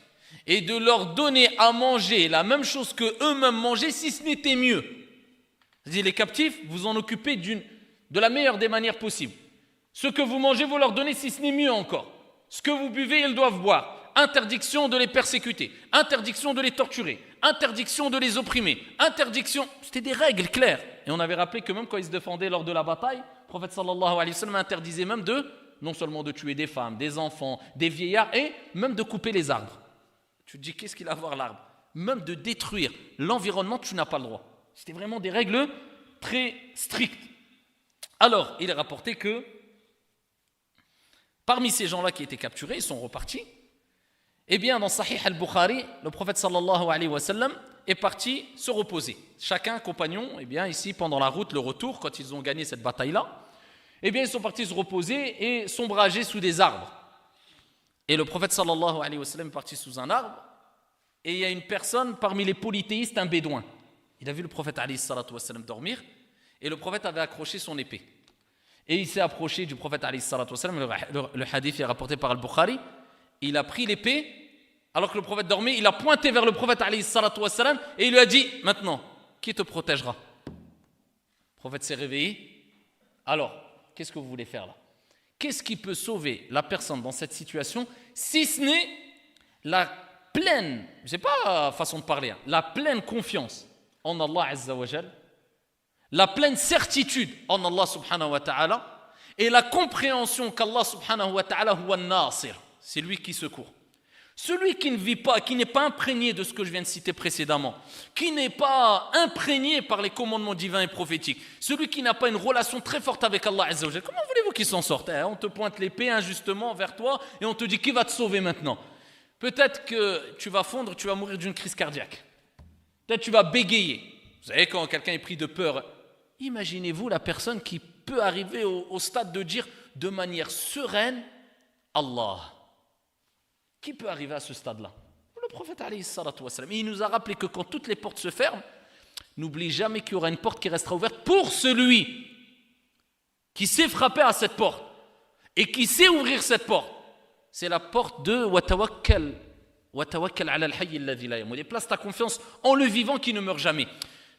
et de leur donner à manger la même chose que eux-mêmes mangeaient, si ce n'était mieux. C'est-à-dire les captifs, vous en occupez de la meilleure des manières possibles. Ce que vous mangez, vous leur donnez, si ce n'est mieux encore. Ce que vous buvez, ils doivent boire. Interdiction de les persécuter, interdiction de les torturer, interdiction de les opprimer, interdiction... C'était des règles claires. Et on avait rappelé que même quand ils se défendaient lors de la bataille, le prophète sallallahu alayhi wa sallam interdisait même non seulement de tuer des femmes, des enfants, des vieillards, et même de couper les arbres. Tu te dis, qu'est-ce qu'il a à voir l'arbre? Même de détruire l'environnement, tu n'as pas le droit. C'était vraiment des règles très strictes. Alors, il est rapporté que parmi ces gens-là qui étaient capturés, ils sont repartis. Eh bien, dans Sahih al-Bukhari, le prophète sallallahu alayhi wa sallam est parti se reposer. Chacun, compagnon, ici, pendant la route, le retour, quand ils ont gagné cette bataille-là, ils sont partis se reposer et s'ombrager sous des arbres. Et le prophète sallallahu alayhi wa sallam est parti sous un arbre, et il y a une personne parmi les polythéistes, un bédouin. Il a vu le prophète alayhi salatu wa sallam dormir, et le prophète avait accroché son épée. Et il s'est approché du prophète alayhi salatu wa sallam, le hadith est rapporté par al-Bukhari, il a pris l'épée, alors que le prophète dormait, il a pointé vers le prophète alayhi salatu wa sallam, et il lui a dit, maintenant, qui te protégera? Le prophète s'est réveillé. Alors, qu'est-ce que vous voulez faire là? Qu'est-ce qui peut sauver la personne dans cette situation, si ce n'est la pleine, c'est pas façon de parler, hein, la pleine confiance en Allah Azza wa Jal, la pleine certitude en Allah subhanahu wa ta'ala et la compréhension qu'Allah subhanahu wa ta'ala huwa an-nasir, c'est lui qui secourt. Celui qui ne vit pas, qui n'est pas imprégné de ce que je viens de citer précédemment, qui n'est pas imprégné par les commandements divins et prophétiques, celui qui n'a pas une relation très forte avec Allah Azza wa Jal, comment voulez-vous qu'il s'en sorte? On te pointe l'épée injustement vers toi et on te dit qui va te sauver maintenant? Peut-être que tu vas fondre, tu vas mourir d'une crise cardiaque. Peut-être que tu vas bégayer. Vous savez, quand quelqu'un est pris de peur, imaginez-vous la personne qui peut arriver au stade de dire de manière sereine Allah. Qui peut arriver à ce stade-là? Le prophète alayhi salatu wa salam. Il nous a rappelé que quand toutes les portes se ferment, n'oublie jamais qu'il y aura une porte qui restera ouverte pour celui qui sait frapper à cette porte et qui sait ouvrir cette porte. C'est la porte de wa tawakkal ala al-hayy alladhi la yamut. Et place ta confiance en le vivant qui ne meurt jamais.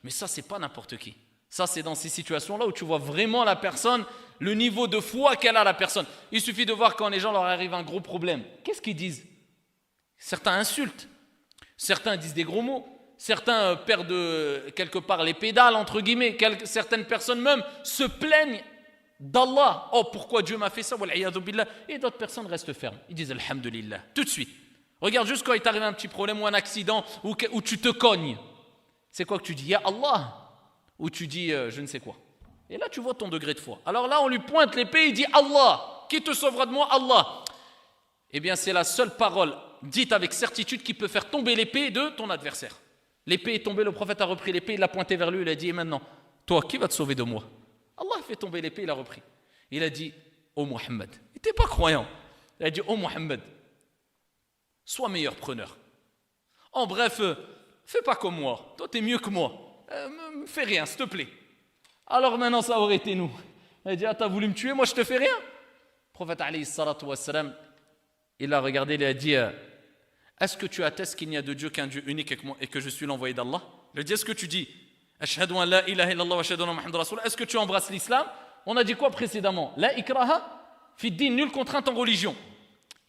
Mais ça, c'est pas n'importe qui. Ça, c'est dans ces situations-là où tu vois vraiment la personne, le niveau de foi qu'elle a, la personne. Il suffit de voir quand les gens leur arrive un gros problème. Qu'est-ce qu'ils disent? Certains insultent, certains disent des gros mots, certains perdent quelque part les pédales, entre guillemets. Certaines personnes même se plaignent d'Allah. Oh, pourquoi Dieu m'a fait ça? Et d'autres personnes restent fermes. Ils disent Alhamdulillah, tout de suite. Regarde juste quand il t'arrive un petit problème ou un accident où tu te cognes. C'est quoi que tu dis? Ya Allah. Ou tu dis je ne sais quoi. Et là, tu vois ton degré de foi. Alors là, on lui pointe l'épée, il dit Allah. Qui te sauvera de moi? Allah. Eh bien, c'est la seule parole dite avec certitude qui peut faire tomber l'épée de ton adversaire. L'épée est tombée, le prophète a repris l'épée, il l'a pointé vers lui, il a dit, et maintenant, toi, qui va te sauver de moi? Allah a fait tomber l'épée, il a repris. Il a dit, ô Mohammed, il n'était pas croyant. Il a dit, ô Mohammed, sois meilleur preneur. En bref, fais pas comme moi, toi, tu es mieux que moi. Fais rien, s'il te plaît. Alors maintenant, ça aurait été nous. Il a dit, ah, t'as voulu me tuer, moi, je te fais rien. Le prophète, alayhi salatu wassalam, il a regardé, il a dit, est-ce que tu attestes qu'il n'y a de Dieu qu'un Dieu unique et que je suis l'envoyé d'Allah? Il a dit, est-ce que tu dis Ashhadu an la ilaha illallah wa ashhadu anna Muhammadan rasulullah? Est-ce que tu embrasses l'islam? On a dit quoi précédemment? La ikraha fi din, nulle contrainte en religion.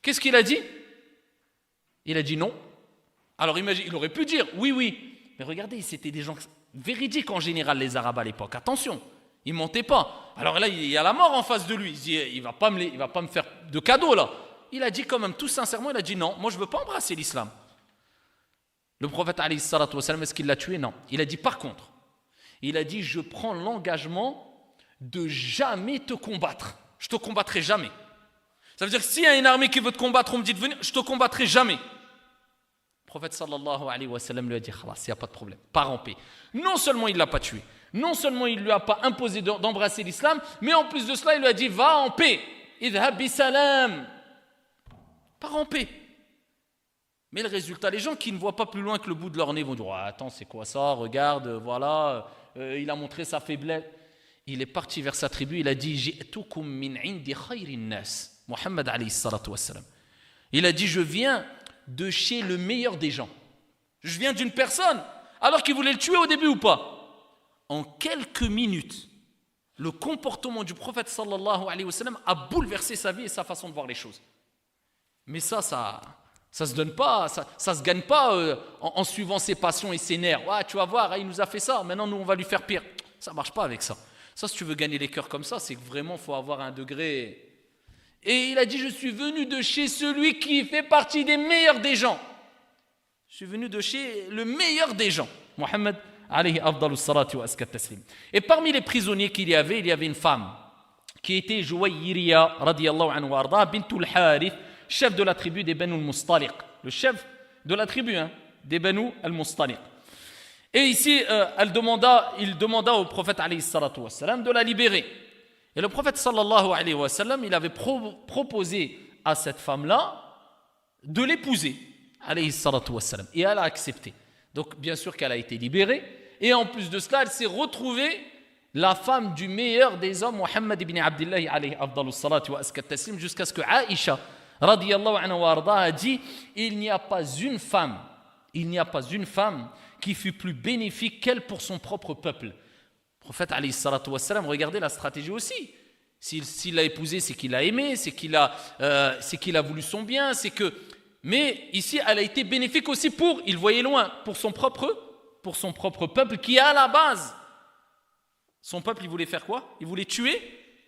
Qu'est-ce qu'il a dit? Il a dit non. Alors imagine, il aurait pu dire oui, oui. Mais regardez, c'était des gens véridiques en général, les Arabes à l'époque. Attention, ils ne mentaient pas. Alors là, il y a la mort en face de lui. Il dit, il va pas me faire de cadeau là. Il a dit quand même, tout sincèrement, il a dit non, moi je ne veux pas embrasser l'islam. Le prophète, alayhi salatu wa salam, est-ce qu'il l'a tué? Non. Il a dit par contre, il a dit, je prends l'engagement de jamais te combattre. Je ne te combattrai jamais. Ça veut dire que s'il y a une armée qui veut te combattre, on me dit de venir, je ne te combattrai jamais. Le prophète sallallahu alayhi wa sallam lui a dit, khalas, il n'y a pas de problème, pars en paix. Non seulement il ne l'a pas tué, non seulement il ne lui a pas imposé d'embrasser l'islam, mais en plus de cela, il lui a dit, va en paix. Idhab bi salam. Pars en paix. Mais le résultat, les gens qui ne voient pas plus loin que le bout de leur nez vont dire, oh, attends, c'est quoi ça? Regarde, voilà, il a montré sa faiblesse. Il est parti vers sa tribu, il a dit, ji'tukum min indi khayrin nas. Muhammad alayhi salatu wassalam. Il a dit, je viens de chez le meilleur des gens. Je viens d'une personne, alors qu'il voulait le tuer au début ou pas. En quelques minutes, le comportement du prophète sallallahu alayhi wa sallam a bouleversé sa vie et sa façon de voir les choses. Mais ça se donne pas, ça se gagne pas en suivant ses passions et ses nerfs. Ouais, tu vas voir, il nous a fait ça, maintenant nous on va lui faire pire. Ça marche pas avec ça. Ça, si tu veux gagner les cœurs comme ça, c'est que vraiment il faut avoir un degré. Et il a dit, je suis venu de chez celui qui fait partie des meilleurs des gens. Je suis venu de chez le meilleur des gens. Muhammad alayhi afdalu salati wa askat taslim. Et parmi les prisonniers qu'il y avait une femme qui était Juwayriya radiyallahu anhu wa arda bintul Harith, chef de la tribu des Banu al-Mustaliq, le chef de la tribu des Banu al-Mustaliq. Et ici, il demanda au prophète alayhi salatu wassalam de la libérer. Et le prophète sallallahu alayhi wa sallam, il avait proposé à cette femme-là de l'épouser, alayhi salatu wassalam. Et elle a accepté. Donc, bien sûr qu'elle a été libérée. Et en plus de cela, elle s'est retrouvée la femme du meilleur des hommes, Muhammad ibn Abdullah alayhi afdalu salatu wa askat taslim, jusqu'à ce que Aïcha radiyallahu anha wa arda a dit, il n'y a pas une femme qui fut plus bénéfique qu'elle pour son propre peuple. Le prophète alayhi salatu wassalam, regardez la stratégie aussi. S'il l'a épousée, c'est qu'il l'a aimée, c'est qu'il a voulu son bien, c'est que Mais ici, elle a été bénéfique aussi il voyait loin, pour son propre peuple qui à la base, son peuple, il voulait faire quoi? Il voulait tuer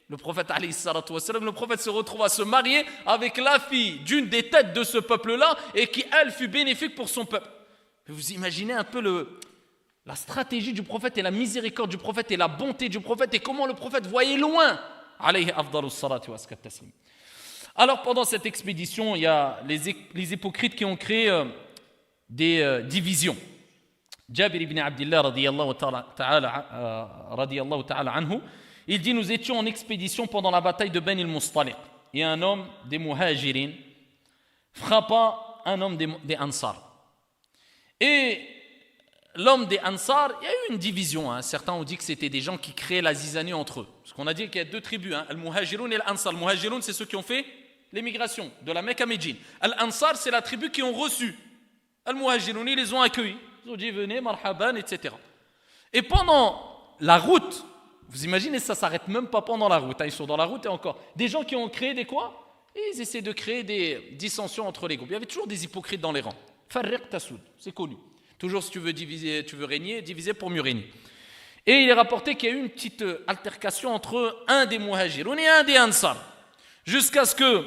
le prophète alayhi salatu wassalam. Le prophète se retrouve à se marier avec la fille d'une des têtes de ce peuple-là et qui, elle, fut bénéfique pour son peuple. Vous imaginez un peu la stratégie du prophète et la miséricorde du prophète et la bonté du prophète et comment le prophète voyait loin. Alayhi afdalus salatu wa askat taslim. Alors pendant cette expédition, il y a les hypocrites qui ont créé des divisions. Jabir ibn Abdillah radiyallahu ta'ala anhu, il dit: nous étions en expédition pendant la bataille de Ben il-Mustaliq et un homme des Muhajirin frappa un homme des Ansar. Et l'homme des Ansar, il y a eu une division. Certains ont dit que c'était des gens qui créaient la zizanie entre eux. Parce qu'on a dit qu'il y a deux tribus, Al-Muhajirun et Al-Ansar. Al-Muhajirun, c'est ceux qui ont fait l'émigration de la Mecque à Médine. Al-Ansar, c'est la tribu qui ont reçu. Al-Muhajirun, ils les ont accueillis. Ils ont dit venez, marhaban, etc. Et pendant la route, vous imaginez, ça ne s'arrête même pas pendant la route. Ils sont dans la route et encore. Des gens qui ont créé des quoi? Et ils essaient de créer des dissensions entre les groupes. Il y avait toujours des hypocrites dans les rangs. Farriq tasoud, c'est connu. Toujours si tu veux diviser, tu veux régner, diviser pour mieux régner. Et il est rapporté qu'il y a eu une petite altercation entre un des Muhajiroun et un des Ansar. Jusqu'à ce que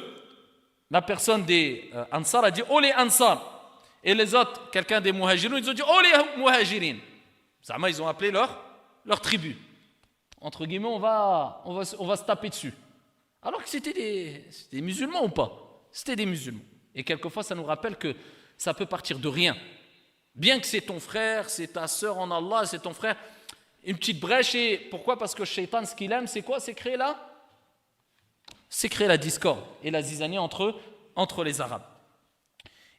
la personne des Ansar a dit « Oh les Ansar !» Et les autres, quelqu'un des Muhajiroun, ils ont dit « Oh les Muhajirin !» Ils ont appelé leur tribu. Entre guillemets, on va se taper dessus. Alors que c'était des musulmans ou pas? C'était des musulmans. Et quelquefois, ça nous rappelle que ça peut partir de rien. Bien que c'est ton frère, c'est ta sœur en Allah, c'est ton frère, une petite brèche. Et pourquoi? Parce que le shaitan, ce qu'il aime, c'est quoi? C'est créer la discorde et la zizanie entre les Arabes.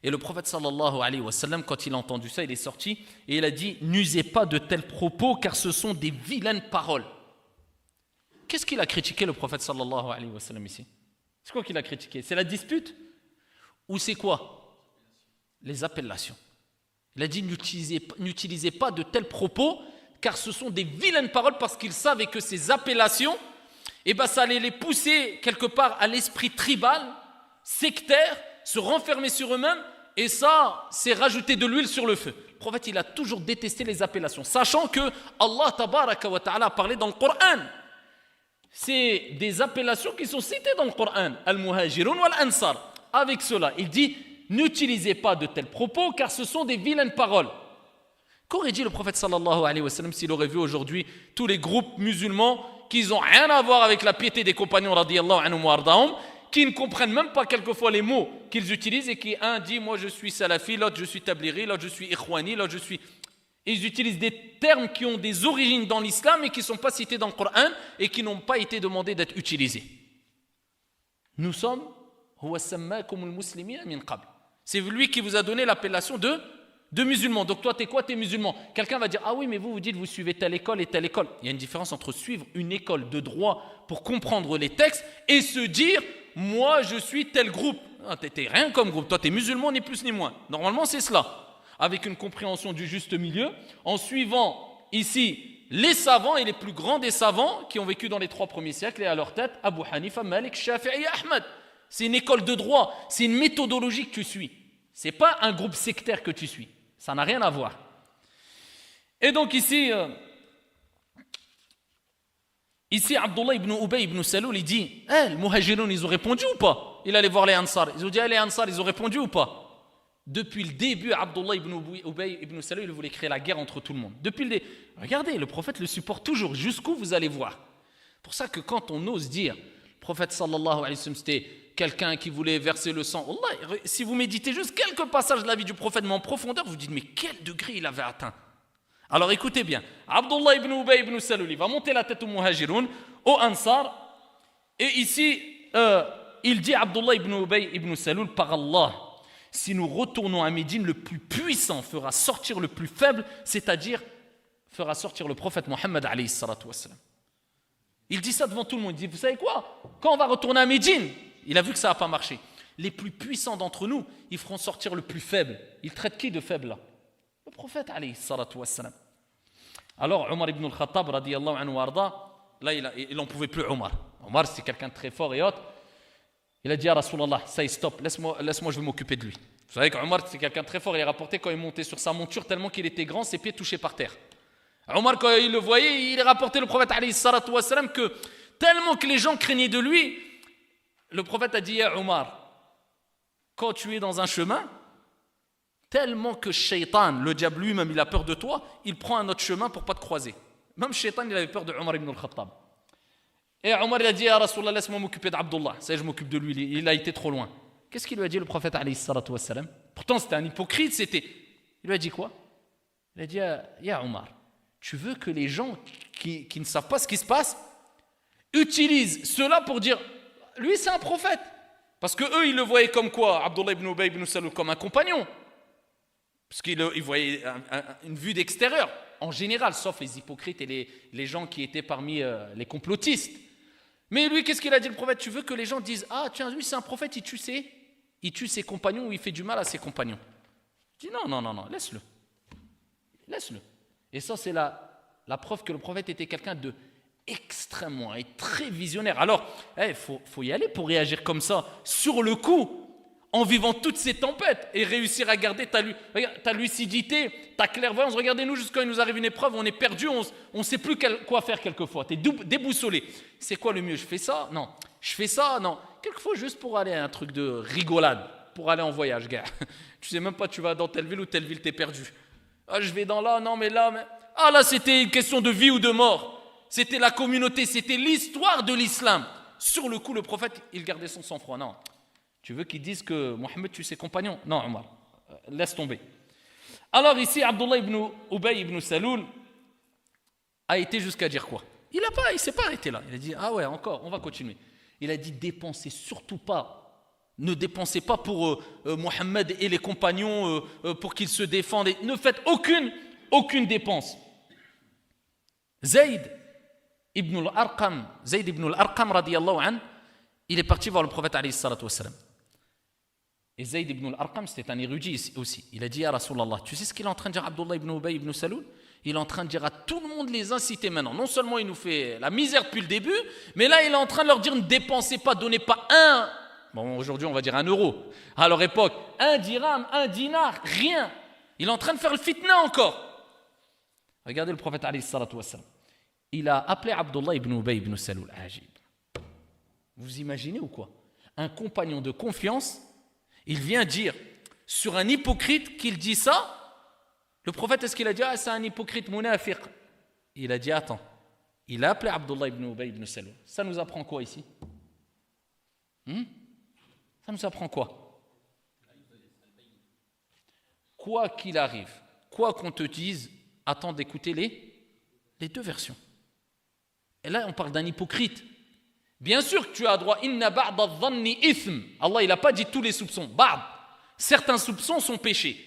Et le prophète sallallahu alayhi wa sallam, quand il a entendu ça, il est sorti et il a dit: n'usez pas de tels propos car ce sont des vilaines paroles. Qu'est-ce qu'il a critiqué le prophète sallallahu alayhi wa sallam ici? C'est quoi qu'il a critiqué? C'est la dispute? Ou c'est quoi? Les appellations. Il a dit: n'utilisez pas de tels propos car ce sont des vilaines paroles, parce qu'il savait que ces appellations, ça allait les pousser quelque part à l'esprit tribal, sectaire, se renfermer sur eux-mêmes, et ça, c'est rajouter de l'huile sur le feu. Le prophète, il a toujours détesté les appellations, sachant que Allah tabaraka wa ta'ala a parlé dans le Coran. C'est des appellations qui sont citées dans le Coran, Al-Muhajirun wal-Ansar. Avec cela, il dit: n'utilisez pas de tels propos car ce sont des vilaines paroles. Qu'aurait dit le prophète sallallahu alayhi wa sallam s'il aurait vu aujourd'hui tous les groupes musulmans qui n'ont rien à voir avec la piété des compagnons radiyallahu anhum wa ardahum, qui ne comprennent même pas quelquefois les mots qu'ils utilisent, et qui un dit moi je suis salafi, l'autre je suis tabliri, l'autre je suis ikhwani, l'autre je suis... Et ils utilisent des termes qui ont des origines dans l'islam et qui ne sont pas cités dans le Coran et qui n'ont pas été demandés d'être utilisés. Nous sommes huwa sammakumul muslimina min qabl. C'est lui qui vous a donné l'appellation de musulman. Donc toi, t'es quoi? T'es musulman. Quelqu'un va dire: ah oui, mais vous dites vous suivez telle école et telle école. Il y a une différence entre suivre une école de droit pour comprendre les textes et se dire: moi, je suis tel groupe. Ah, t'es rien comme groupe. Toi, t'es musulman, ni plus ni moins. Normalement, c'est cela. Avec une compréhension du juste milieu, en suivant ici les savants et les plus grands des savants qui ont vécu dans les 3 premiers siècles, et à leur tête, Abu Hanifa, Malik, Shafi'i, Ahmad. C'est une école de droit, c'est une méthodologie que tu suis. Ce n'est pas un groupe sectaire que tu suis. Ça n'a rien à voir. Et donc ici, Abdullah ibn Ubay ibn Saloul, il dit: les Muhajiroun, ils ont répondu ou pas? Il allait voir les Ansar. Ils ont dit: les Ansar, ils ont répondu ou pas? Depuis le début, Abdullah ibn Ubay ibn Saloul, il voulait créer la guerre entre tout le monde. Depuis le début. Regardez, le prophète le supporte toujours. Jusqu'où vous allez voir. C'est pour ça que quand on ose dire, le prophète sallallahu alayhi wa sallam, c'était quelqu'un qui voulait verser le sang. Allah, si vous méditez juste quelques passages de la vie du prophète, mais en profondeur, vous vous dites: mais quel degré il avait atteint. Alors écoutez bien, Abdullah ibn Ubay ibn Saloul, il va monter la tête au Muhajiroun, au Ansar, et ici, il dit, Abdullah ibn Ubay ibn Saloul: par Allah, si nous retournons à Médine, le plus puissant fera sortir le plus faible, c'est-à-dire fera sortir le prophète Mohammed alayhi salatu wassalam. Il dit ça devant tout le monde. Il dit: vous savez quoi? Quand on va retourner à Médine, il a vu que ça n'a pas marché. Les plus puissants d'entre nous, ils feront sortir le plus faible. Il traite qui de faible là? Le prophète alayhi salatu wassalam. Alors Omar ibn al-Khattab radiyallahu anhu warda, là il n'en pouvait plus. Omar c'est quelqu'un de très fort et autre. Il a dit: à Rasulallah, ça y stop, laisse-moi, je vais m'occuper de lui. Vous savez qu'Omar, c'est quelqu'un de très fort. Il est rapporté quand il montait sur sa monture tellement qu'il était grand, ses pieds touchaient par terre. Omar, quand il le voyait, il est rapporté le prophète alayhi salatu wa salam que tellement que les gens craignaient de lui, le prophète a dit: Ya Omar, quand tu es dans un chemin, tellement que Shaitan, le diable lui-même, il a peur de toi, il prend un autre chemin pour ne pas te croiser. Même Shaitan, il avait peur de Omar ibn al-Khattab. Et Omar, il a dit: Ya Rasulallah, laisse-moi m'occuper d'Abdullah. Ça y est, je m'occupe de lui, il a été trop loin. Qu'est-ce qu'il lui a dit, le prophète alayhi salatu wa salam? Pourtant, c'était un hypocrite, c'était. Il lui a dit quoi? Il a dit: Ya Omar, tu veux que les gens qui ne savent pas ce qui se passe utilisent cela pour dire: lui, c'est un prophète. Parce qu'eux, ils le voyaient comme quoi? Abdullah ibn Ubay ibn Salul, comme un compagnon. Parce qu'ils voyaient une vue d'extérieur, en général, sauf les hypocrites et les gens qui étaient parmi les complotistes. Mais lui, qu'est-ce qu'il a dit, le prophète? Tu veux que les gens disent: ah, tiens, lui, c'est un prophète, il tue ses compagnons ou il fait du mal à ses compagnons. Je dis: non, laisse-le. Laisse-le. Et ça, c'est la preuve que le prophète était quelqu'un de extrêmement et très visionnaire. Alors, il faut y aller pour réagir comme ça, sur le coup, en vivant toutes ces tempêtes et réussir à garder ta lucidité, ta clairvoyance. Regardez-nous, jusqu'à il nous arrive une épreuve, on est perdu, on ne sait plus quoi faire quelquefois. Tu es déboussolé. C'est quoi le mieux? Je fais ça? Non. Je fais ça? Non. Quelquefois, juste pour aller à un truc de rigolade, pour aller en voyage, gars. Tu sais même pas, tu vas dans telle ville ou telle ville, tu es perdu. Ah, je vais dans là, non, mais là, mais... Ah, là, c'était une question de vie ou de mort. C'était la communauté, c'était l'histoire de l'islam. Sur le coup, le prophète, il gardait son sang-froid. Non. Tu veux qu'ils disent que Mohammed tue ses compagnons? Non, Omar, laisse tomber. Alors ici, Abdullah ibn Ubay ibn Salul a été jusqu'à dire quoi? Il ne s'est pas arrêté là. Il a dit: ah ouais, encore, on va continuer. Il a dit: dépensez surtout pas. Ne dépensez pas pour Mohammed et les compagnons pour qu'ils se défendent. Ne faites aucune dépense. Zayd ibn al-Arqam radiyallahu anhu, il est parti voir le prophète alayhi salatu wa salam. Et Zayd ibn al-Arqam, c'était un érudit aussi. Il a dit: Ya Rasulallah, tu sais ce qu'il est en train de dire Abdullah ibn Ubay ibn Salul? Il est en train de dire à tout le monde, les inciter maintenant. Non seulement il nous fait la misère depuis le début, mais là il est en train de leur dire: ne dépensez pas, donnez pas aujourd'hui on va dire 1 euro. À leur époque, 1 dirham, 1 dinar, rien. Il est en train de faire le fitna encore. Regardez le prophète alayhi salatu wa salam. Il a appelé Abdullah ibn Ubay ibn Salul. Ajib. Vous imaginez ou quoi? Un compagnon de confiance, il vient dire sur un hypocrite qu'il dit ça. Le prophète, est-ce qu'il a dit: ah, c'est un hypocrite munafiq? Il a dit: attends. Il a appelé Abdullah ibn Ubay ibn Salul. Ça nous apprend quoi ici? Ça nous apprend quoi? Quoi qu'il arrive, quoi qu'on te dise, attends d'écouter les deux versions. Et là, on parle d'un hypocrite. Bien sûr que tu as droit. Inna ba'da dhanni ithm. Allah, il n'a pas dit tous les soupçons. Ba'd. Certains soupçons sont péchés.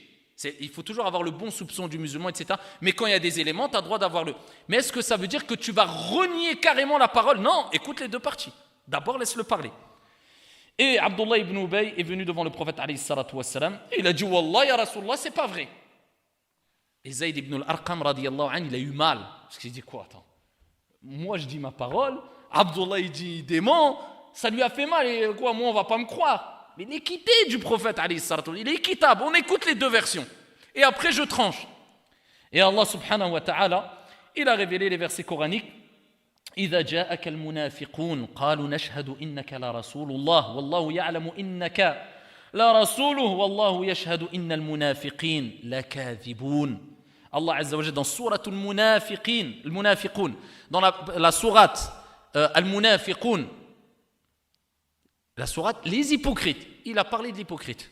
Il faut toujours avoir le bon soupçon du musulman, etc. Mais quand il y a des éléments, tu as droit d'avoir le. Mais est-ce que ça veut dire que tu vas renier carrément la parole? Non, écoute les deux parties. D'abord, laisse-le parler. Et Abdullah ibn Ubay est venu devant le prophète alayhi salatu wa salam, et il a dit: Wallah, ya Rasulallah, c'est pas vrai. Et Zayd ibn al-Arqam radiyallahu anhu, il a eu mal. Parce qu'il dit: quoi, attends, moi je dis ma parole, Abdullah il dit des démons, ça lui a fait mal, et quoi, moi on va pas me croire. Mais l'équité du prophète alayhi salatu wa salam, il est équitable, on écoute les deux versions. Et après je tranche. Et Allah subhanahu wa ta'ala, il a révélé les versets coraniques. إذا جاءك المنافقون قالوا نشهد إنك لرسول الله والله يعلم إنك لرسوله والله يشهد إن المنافقين لكاذبون. Allah Azza wa Jalla dans sourate al-Munafiqun, dans la sourate al-Munafiqun, la sourate les hypocrites, il a parlé de l'hypocrite.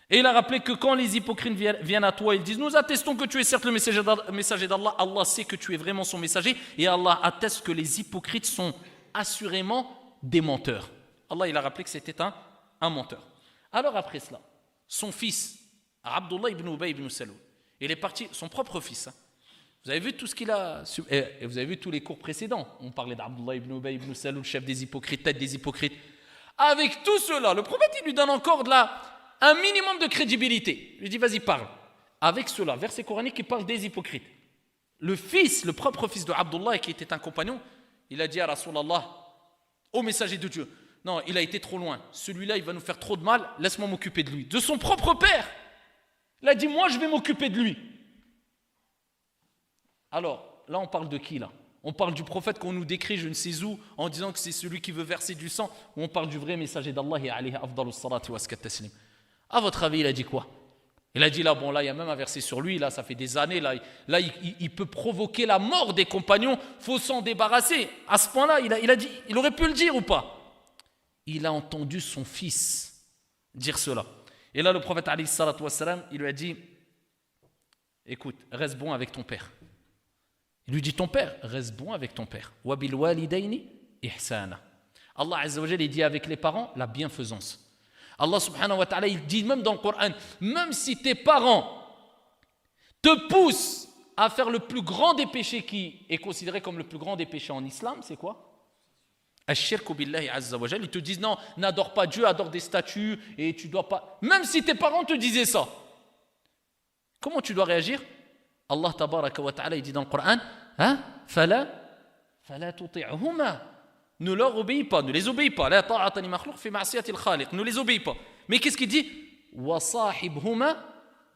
Et il a rappelé que quand les hypocrites viennent à toi, ils disent: nous attestons que tu es certes le messager d'Allah. Allah sait que tu es vraiment son messager, et Allah atteste que les hypocrites sont assurément des menteurs. Allah, il a rappelé que c'était un menteur. Alors après cela, son fils, Abdullah ibn Ubay ibn Salul, il est parti, son propre fils. Vous avez vu tout ce qu'il a, et vous avez vu tous les cours précédents. On parlait d'Abdullah ibn Ubay ibn Salul, chef des hypocrites, tête des hypocrites. Avec tout cela, le prophète, il lui donne encore un minimum de crédibilité. Il lui dit: vas-y, parle. Avec cela, verset coranique qui parle des hypocrites. Le propre fils de Abdullah, qui était un compagnon, il a dit à Rasulallah: ô messager de Dieu, non, il a été trop loin. Celui-là, il va nous faire trop de mal. Laisse-moi m'occuper de lui. De son propre père. Il a dit, moi, je vais m'occuper de lui. Alors, là, on parle de qui, là? On parle du prophète qu'on nous décrit, je ne sais où, en disant que c'est celui qui veut verser du sang, ou on parle du vrai messager d'Allah, alayhi afdalus salati wa askat taslim. À votre avis, il a dit quoi? Il a dit là, bon, là, il y a même un verset sur lui, là, ça fait des années, là, il peut provoquer la mort des compagnons, il faut s'en débarrasser. À ce point-là, il a dit, il aurait pu le dire ou pas? Il a entendu son fils dire cela. Et là, le prophète, alayhi salatu wassalam, il lui a dit, écoute, reste bon avec ton père. Il lui dit, ton père, reste bon avec ton père. Wa bil walidayni ihsana. Allah Azza wa Jalla, il dit avec les parents, la bienfaisance. Allah subhanahu wa ta'ala, il dit même dans le Coran, même si tes parents te poussent à faire le plus grand des péchés qui est considéré comme le plus grand des péchés en islam, c'est quoi? Ash-shirku billahi azza wa jalla. Ils te disent non, n'adore pas Dieu, adore des statues et tu dois pas. Même si tes parents te disaient ça, comment tu dois réagir? Allah tabaraka wa ta'ala, il dit dans le Coran, hein? Fala tuti'huma. Ne leur obéis pas, ne les obéis pas. La ta'ata li makhluq fi ma'siyati al-khaliq. Ne les obéis pas. Mais qu'est-ce qu'il dit? Wa sahibhuma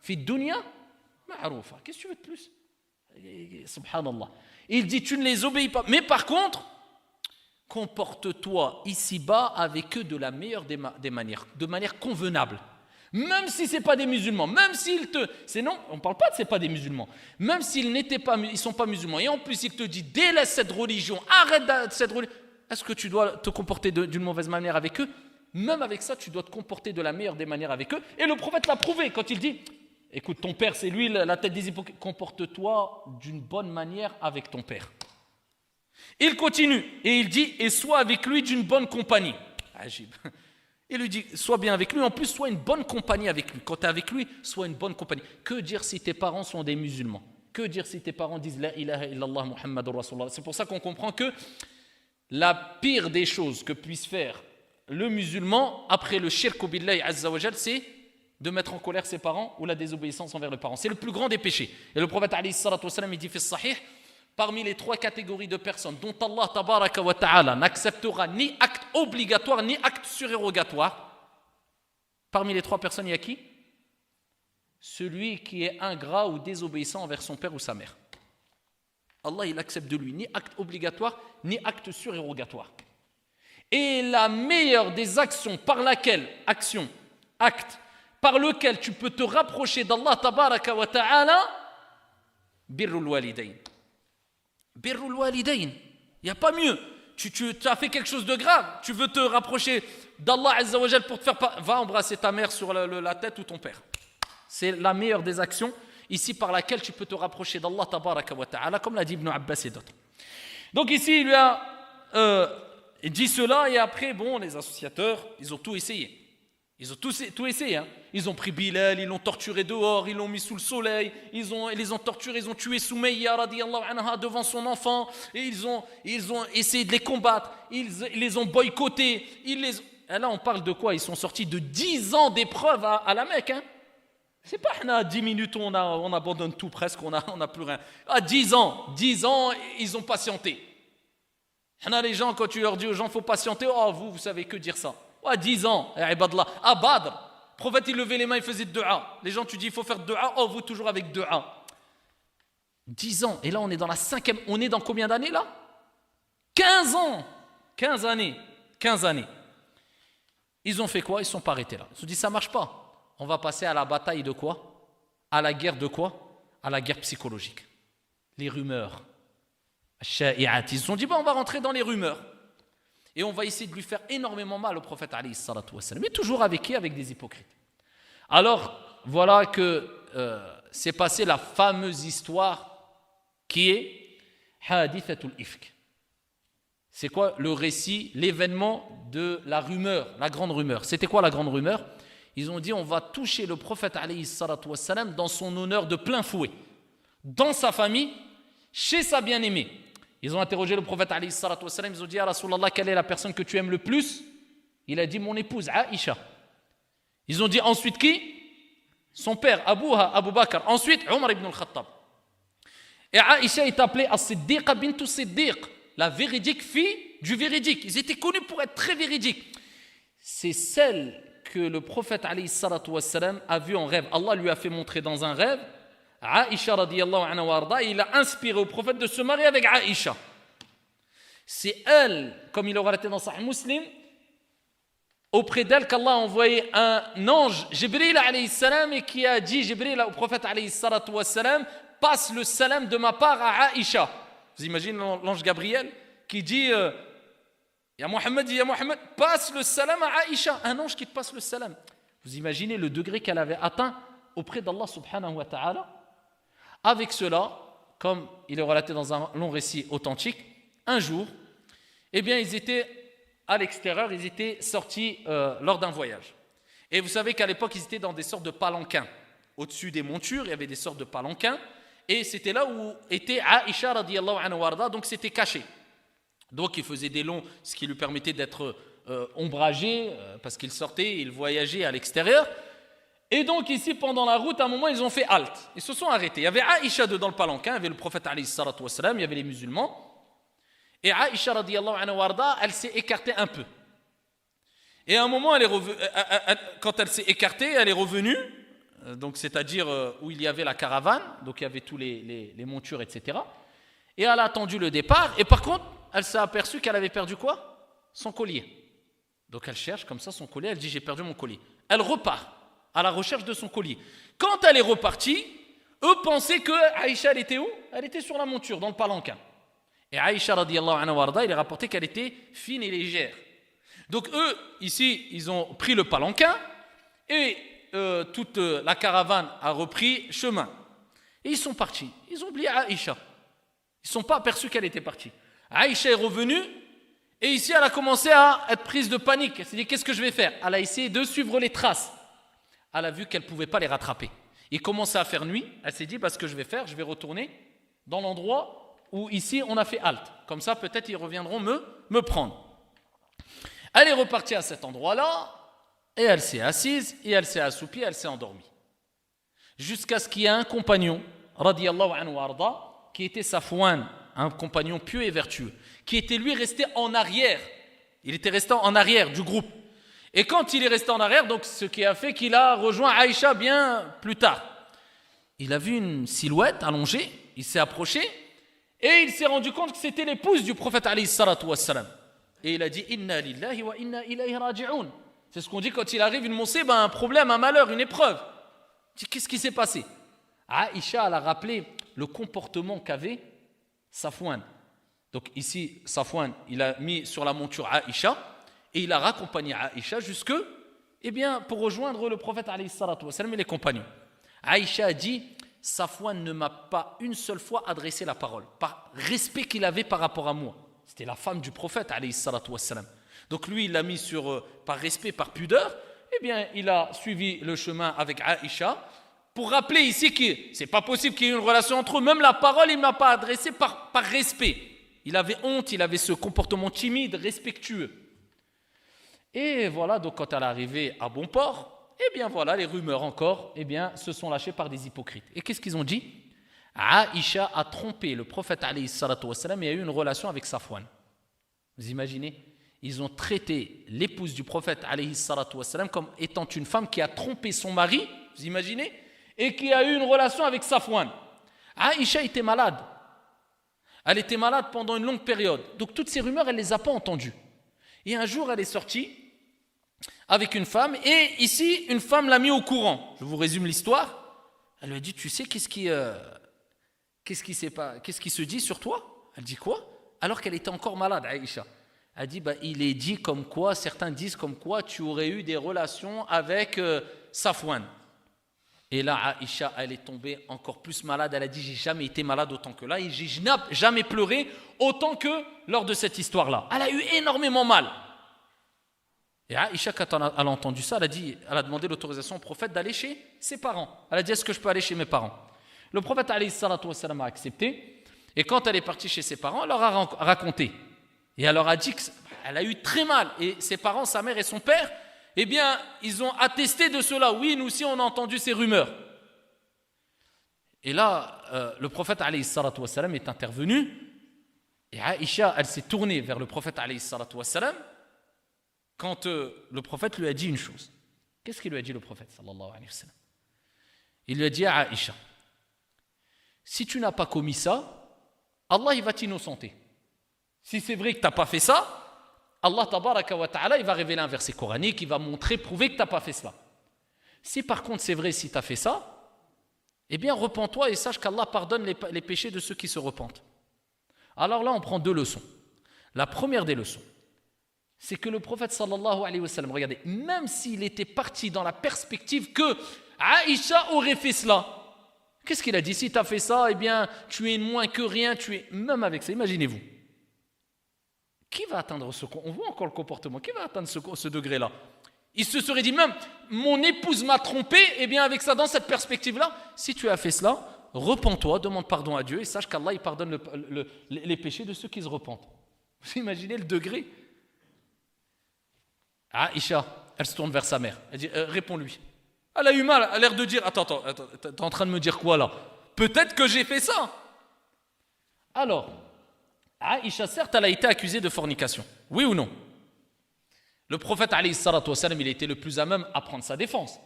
fi dunya ma'rufa. Qu'est-ce que tu veux de plus? Subhanallah. Il dit tu ne les obéis pas. Mais par contre, comporte-toi ici-bas avec eux de la meilleure des manières, de manière convenable. Même si ce n'est pas des musulmans, même s'ils te... Sinon, on ne parle pas de ce n'est pas des musulmans. Même s'ils ne sont pas musulmans, et en plus il te dit délaisse cette religion, arrête cette religion, est-ce que tu dois te comporter d'une mauvaise manière avec eux? Même avec ça, tu dois te comporter de la meilleure des manières avec eux. Et le prophète l'a prouvé quand il dit, écoute, ton père, c'est lui la tête des hypocrites, comporte-toi d'une bonne manière avec ton père. Il continue, et il dit, et sois avec lui d'une bonne compagnie. Ajib. Il lui dit, sois bien avec lui, en plus, sois une bonne compagnie avec lui. Quand tu es avec lui, sois une bonne compagnie. Que dire si tes parents sont des musulmans? Que dire si tes parents disent La ilaha illallah Muhammadur Rasulullah? C'est pour ça qu'on comprend que la pire des choses que puisse faire le musulman, après le shirk billahi azza wa jal, c'est de mettre en colère ses parents ou la désobéissance envers les parents. C'est le plus grand des péchés. Et le prophète, alayhi salatu wassalam, il dit, fi sahih, parmi les trois catégories de personnes dont Allah tabaraka wa ta'ala n'acceptera ni acte obligatoire ni acte surérogatoire, parmi les trois personnes, il y a qui? Celui qui est ingrat ou désobéissant envers son père ou sa mère. Allah, il accepte de lui ni acte obligatoire ni acte surérogatoire. Et la meilleure des actions par lequel tu peux te rapprocher d'Allah tabaraka wa ta'ala, birrul walidayn. Birrul walidayn, il n'y a pas mieux. Tu as fait quelque chose de grave, tu veux te rapprocher d'Allah Azza wa Jal pour te faire va embrasser ta mère sur la tête ou ton père. C'est la meilleure des actions ici par laquelle tu peux te rapprocher d'Allah tabaraka wa ta'ala, comme l'a dit Ibn Abbas et d'autres. Donc ici il lui a dit cela, et après bon, les associateurs ils ont tout essayé. Ils ont tout essayé. Hein. Ils ont pris Bilal, ils l'ont torturé dehors, ils l'ont mis sous le soleil, ils les ont torturés, ils ont tué Soumayya radiyallahu anha devant son enfant, et ils ont essayé de les combattre, ils les ont boycottés. Et là, on parle de quoi? Ils sont sortis de 10 ans d'épreuve à la Mecque. Hein. C'est pas 10 minutes, on abandonne tout presque, on a plus rien. 10 ans, ils ont patienté. Les gens, quand tu leur dis aux gens, il faut patienter, vous savez que dire ça. 10 ans, ibadallah. À Badr, le prophète il levait les mains, il faisait dua. Les gens, tu dis il faut faire dua, vous toujours avec dua. 10 ans, et là on est dans la 5e, on est dans combien d'années là? 15 ans, 15 années. Ils ont fait quoi? Ils ne sont pas arrêtés là. Ils se sont dit ça ne marche pas. On va passer à la bataille de quoi? À la guerre de quoi? À la guerre psychologique. Les rumeurs. Ils se sont dit on va rentrer dans les rumeurs. Et on va essayer de lui faire énormément mal au prophète alayhi salatu wassalam. Mais toujours avec qui? Avec des hypocrites. Alors, voilà que s'est passée la fameuse histoire qui est Hadithatul Ifk. C'est quoi le récit, l'événement de la rumeur, la grande rumeur? C'était quoi la grande rumeur? Ils ont dit on va toucher le prophète alayhi salatu wassalam dans son honneur de plein fouet, dans sa famille, chez sa bien-aimée. Ils ont interrogé le prophète alayhi salatu wassalam, ils ont dit ya Rasulallah, quelle est la personne que tu aimes le plus? Il a dit mon épouse Aïcha. Ils ont dit ensuite qui? Son père Abu Bakr. Ensuite Omar ibn al-Khattab. Et Aïcha est appelée As-Siddiqa bintu Siddiq, la véridique fille du véridique. Ils étaient connus pour être très véridiques. c'est celle que le prophète alayhi salatu wassalam a vue en rêve. Allah lui a fait montrer dans un rêve Aïcha radiyallahu anha wa arda, il a inspiré au prophète de se marier avec Aïcha. C'est elle, comme il aura été dans Sahih Muslim, auprès d'elle qu'Allah a envoyé un ange, Jibril alayhi salam, et qui a dit, Jibril au prophète alayhi salatu wassalam, passe le salam de ma part à Aïcha. Vous imaginez l'ange Gabriel qui dit Ya Mohammed, passe le salam à Aïcha. Un ange qui te passe le salam. Vous imaginez le degré qu'elle avait atteint auprès d'Allah subhanahu wa ta'ala. Avec cela, comme il est relaté dans un long récit authentique, un jour, eh bien, ils étaient à l'extérieur, ils étaient sortis lors d'un voyage. Et vous savez qu'à l'époque, ils étaient dans des sortes de palanquins. Au-dessus des montures, il y avait des sortes de palanquins. Et c'était là où était Aïcha radiyallahu anha warda, donc c'était caché. Donc il faisait des longs, ce qui lui permettait d'être ombragé, parce qu'il sortait, il voyageait à l'extérieur. Et donc ici, pendant la route, à un moment, ils ont fait halte. Ils se sont arrêtés. Il y avait Aïcha dedans le palanquin, il y avait le prophète alayhi salatu wassalam, il y avait les musulmans. Et Aïcha radiyallahu anha warda, elle s'est écartée un peu. Et à un moment, quand elle s'est écartée, elle est revenue, donc c'est-à-dire où il y avait la caravane, donc il y avait tous les montures, etc. Et elle a attendu le départ, et par contre, elle s'est aperçue qu'elle avait perdu quoi? Son collier. Donc elle cherche comme ça son collier, elle dit j'ai perdu mon collier. Elle repart à la recherche de son collier. Quand elle est repartie, eux pensaient que Aïcha, elle était où? Elle était sur la monture, dans le palanquin. Et Aïcha radiyallahu anha warda, il est rapporté qu'elle était fine et légère. Donc eux, ici, ils ont pris le palanquin et toute la caravane a repris chemin. Et ils sont partis. Ils ont oublié Aïcha. Ils ne sont pas aperçus qu'elle était partie. Aïcha est revenue et ici, elle a commencé à être prise de panique. Elle s'est dit, qu'est-ce que je vais faire? Elle a essayé de suivre les traces. Elle a vu qu'elle ne pouvait pas les rattraper. Il commençait à faire nuit. Elle s'est dit, ce que je vais faire, je vais retourner dans l'endroit où ici, on a fait halte. Comme ça, peut-être, ils reviendront me prendre. Elle est repartie à cet endroit-là et elle s'est assise et elle s'est assoupie, elle s'est endormie. Jusqu'à ce qu'il y ait un compagnon, radiyallahu anhu arda, qui était Safwan, un compagnon pieux et vertueux, qui était lui resté en arrière. Il était resté en arrière du groupe. Et quand il est resté en arrière, donc ce qui a fait qu'il a rejoint Aïcha bien plus tard. Il a vu une silhouette allongée, il s'est approché et il s'est rendu compte que c'était l'épouse du prophète alayhi salatu wassalam. Et il a dit Inna lillahi wa inna ilayhi raji'un. C'est ce qu'on dit quand il arrive une musiba, un problème, un malheur, une épreuve. Il dit qu'est-ce qui s'est passé? Aïcha elle a rappelé le comportement qu'avait Safwan. Donc ici, Safwan, il a mis sur la monture Aïcha et il a raccompagné Aïcha jusque, pour rejoindre le prophète alayhi salatu wassalam et les compagnons. Aïcha a dit Safwan ne m'a pas une seule fois adressé la parole, par respect qu'il avait par rapport à moi. C'était la femme du prophète alayhi salatu wassalam. Donc lui, il l'a mis par respect, par pudeur. Il a suivi le chemin avec Aïcha pour rappeler ici que c'est pas possible qu'il y ait une relation entre eux. Même la parole, il ne m'a pas adressé par respect. Il avait honte, il avait ce comportement timide, respectueux. Et voilà, donc quand elle est arrivée à bon port, les rumeurs encore, se sont lâchées par des hypocrites. Et qu'est-ce qu'ils ont dit? Aïcha a trompé le prophète alayhi salatu wassalam et a eu une relation avec Safwan. Vous imaginez? Ils ont traité l'épouse du prophète alayhi salatu wassalam comme étant une femme qui a trompé son mari, vous imaginez? Et qui a eu une relation avec Safwan. Aïcha était malade. Elle était malade pendant une longue période. Donc toutes ces rumeurs, elle ne les a pas entendues. Et un jour, elle est sortie avec une femme. Et ici, une femme l'a mis au courant. Je vous résume l'histoire. Elle lui a dit, tu sais, qu'est-ce qui se dit sur toi? Elle dit quoi? Alors qu'elle était encore malade, Aïcha. Elle dit, il est dit comme quoi, certains disent comme quoi tu aurais eu des relations avec Safwan. Et là, Aïcha, elle est tombée encore plus malade. Elle a dit, j'ai jamais été malade autant que là. Et j'ai jamais pleuré autant que lors de cette histoire-là. Elle a eu énormément mal. Et Aïcha, quand elle a entendu ça, elle a demandé l'autorisation au prophète d'aller chez ses parents. Elle a dit, est-ce que je peux aller chez mes parents? Le prophète alayhi salatu wassalam a accepté. Et quand elle est partie chez ses parents, elle leur a raconté. Et elle leur a dit qu'elle a eu très mal. Et ses parents, sa mère et son père, ils ont attesté de cela. Oui, nous aussi, on a entendu ces rumeurs. Et là, le prophète alayhi salatu wassalam est intervenu. Et Aïcha, elle s'est tournée vers le prophète alayhi salatu wassalam quand le prophète lui a dit une chose. Qu'est-ce qu'il lui a dit le prophète sallallahu alayhi wa sallam? Il lui a dit à Aïcha, si tu n'as pas commis ça, Allah il va t'innocenter. Si c'est vrai que tu n'as pas fait ça, Allah tabaraka wa ta'ala il va révéler un verset coranique, il va montrer, prouver que tu n'as pas fait cela. Si par contre c'est vrai, si tu as fait ça, eh bien repens-toi et sache qu'Allah pardonne les péchés de ceux qui se repentent. Alors là on prend deux leçons. La première des leçons, c'est que le prophète sallallahu alayhi wa sallam, regardez, même s'il était parti dans la perspective que Aïcha aurait fait cela, qu'est-ce qu'il a dit? Si tu as fait ça, eh bien tu es moins que rien, tu es même avec ça, imaginez-vous. Qui va atteindre ce... On voit encore le comportement, qui va atteindre ce degré-là? Il se serait dit même, mon épouse m'a trompé, eh bien avec ça, dans cette perspective-là, si tu as fait cela, repens-toi, demande pardon à Dieu et sache qu'Allah il pardonne les péchés de ceux qui se repentent. Vous imaginez le degré? Aïcha, elle se tourne vers sa mère. Elle dit, réponds-lui. Elle a eu mal, elle a l'air de dire, attends, t'es en train de me dire quoi là? Peut-être que j'ai fait ça. Alors, Aïcha, certes, elle a été accusée de fornication. Oui ou non? Le prophète, alayhi salatu wassalam, il a été le plus à même à prendre sa défense.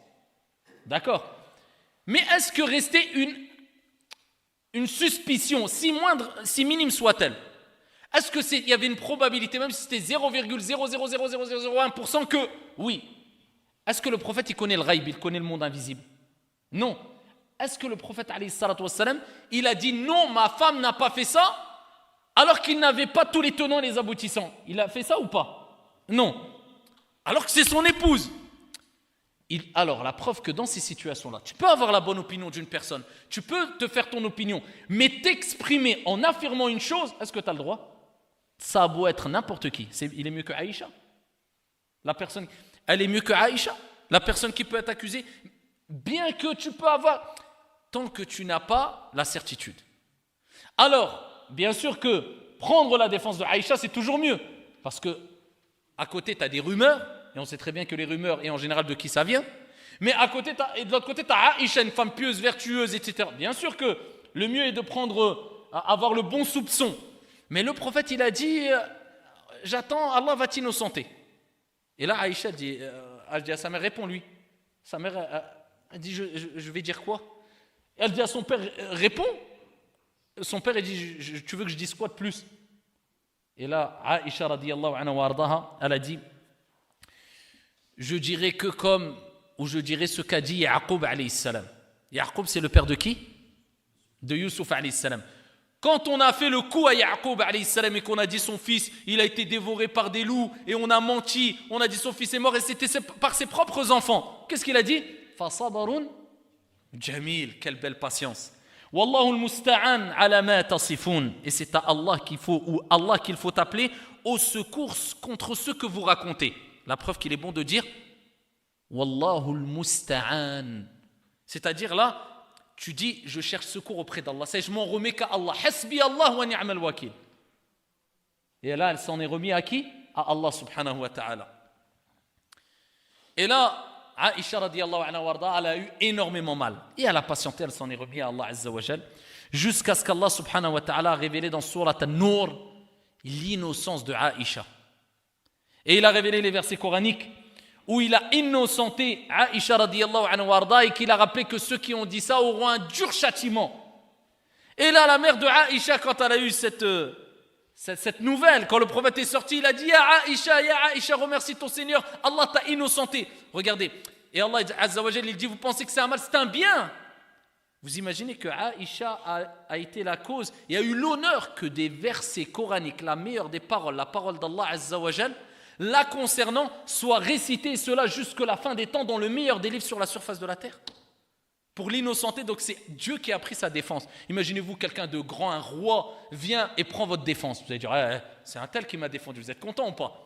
D'accord? Mais est-ce que restait une suspicion, si moindre, si minime soit-elle? Est-ce qu'il y avait une probabilité, même si c'était 0,0000001% que oui? Est-ce que le prophète il connaît le ghaib, il connaît le monde invisible? Non. Est-ce que le prophète alayhi salatu wassalam, il a dit non, ma femme n'a pas fait ça, alors qu'il n'avait pas tous les tenants et les aboutissants? Il a fait ça ou pas? Non. Alors que c'est son épouse. Alors, la preuve que dans ces situations-là, tu peux avoir la bonne opinion d'une personne, tu peux te faire ton opinion, mais t'exprimer en affirmant une chose, est-ce que tu as le droit? Ça a beau être n'importe qui, il est mieux que Aïcha. La personne, elle est mieux que Aïcha. La personne qui peut être accusée, bien que tu peux avoir, tant que tu n'as pas la certitude. Alors, bien sûr que prendre la défense de Aïcha, c'est toujours mieux, parce que à côté, tu as des rumeurs, et on sait très bien que les rumeurs, et en général de qui ça vient, mais à côté, et de l'autre côté, tu as Aïcha, une femme pieuse, vertueuse, etc. Bien sûr que le mieux est de avoir le bon soupçon. Mais le prophète, il a dit, j'attends, Allah va t'innocenter. Et là, Aïcha dit à sa mère, réponds-lui. Sa mère, elle dit, je vais dire quoi? Elle dit à son père, réponds. Son père, il dit, tu veux que je dise quoi de plus? Et là, Aïcha radiyallahu anha wa ardaha, elle a dit, je dirais que comme, ou je dirais ce qu'a dit Yaqub alayhi salam. Yaqub, c'est le père de qui? De Youssouf alayhi salam. Quand on a fait le coup à Yaqub alayhi salam et qu'on a dit son fils, il a été dévoré par des loups et on a menti, on a dit son fils est mort et c'était par ses propres enfants. Qu'est-ce qu'il a dit? Fasabarun jamil, quelle belle patience. Wallahu al-musta'an ala ma tasifun. Et c'est à Allah qu'il faut appeler au secours contre ce que vous racontez. La preuve qu'il est bon de dire Wallahu al-musta'an. C'est-à-dire là, tu dis je cherche secours auprès d'Allah. C'est je m'en remets qu'à Allah. Hasbi Allah wa ni'mal wakil. Et là, elle s'en est remis à qui? À Allah subhanahu wa ta'ala. Et là, Aïcha radiyallahu anha warda, elle a eu énormément mal. Et elle a patienté, elle s'en est remis à Allah azza wa jal, jusqu'à ce qu'Allah subhanahu wa ta'ala a révélé dans Surat An-Nur l'innocence de Aïcha. Et il a révélé les versets coraniques où il a innocenté Aïcha radiyallahu anha warda et qu'il a rappelé que ceux qui ont dit ça auront un dur châtiment. Et là, la mère de Aïcha, quand elle a eu cette nouvelle, quand le prophète est sorti, il a dit ya Aïcha, remercie ton Seigneur, Allah t'a innocenté. Regardez, et Allah azza wa jalla, il dit vous pensez que c'est un mal, c'est un bien. Vous imaginez que Aïcha a été la cause et a eu l'honneur que des versets coraniques, la meilleure des paroles, la parole d'Allah azza wa jalla, la concernant, soit récités, et cela jusqu'à la fin des temps dans le meilleur des livres sur la surface de la terre. Pour l'innocenter, donc c'est Dieu qui a pris sa défense. Imaginez-vous quelqu'un de grand, un roi, vient et prend votre défense. Vous allez dire, c'est un tel qui m'a défendu, vous êtes content ou pas?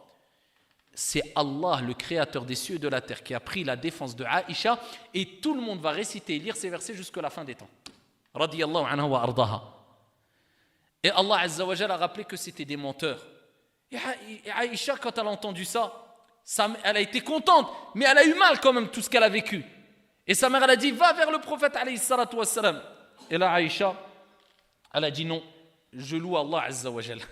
C'est Allah, le créateur des cieux et de la terre, qui a pris la défense de Aïcha et tout le monde va réciter et lire ces versets jusqu'à la fin des temps. Radiyallahu anha wa ardaha. Et Allah azza wa jalla a rappelé que c'était des menteurs. Et Aïcha, quand elle a entendu ça, elle a été contente, mais elle a eu mal quand même tout ce qu'elle a vécu. Et sa mère, elle a dit, va vers le prophète, alayhi salatu wassalam. Et là, Aïcha, elle a dit non, je loue Allah azza wa jalla.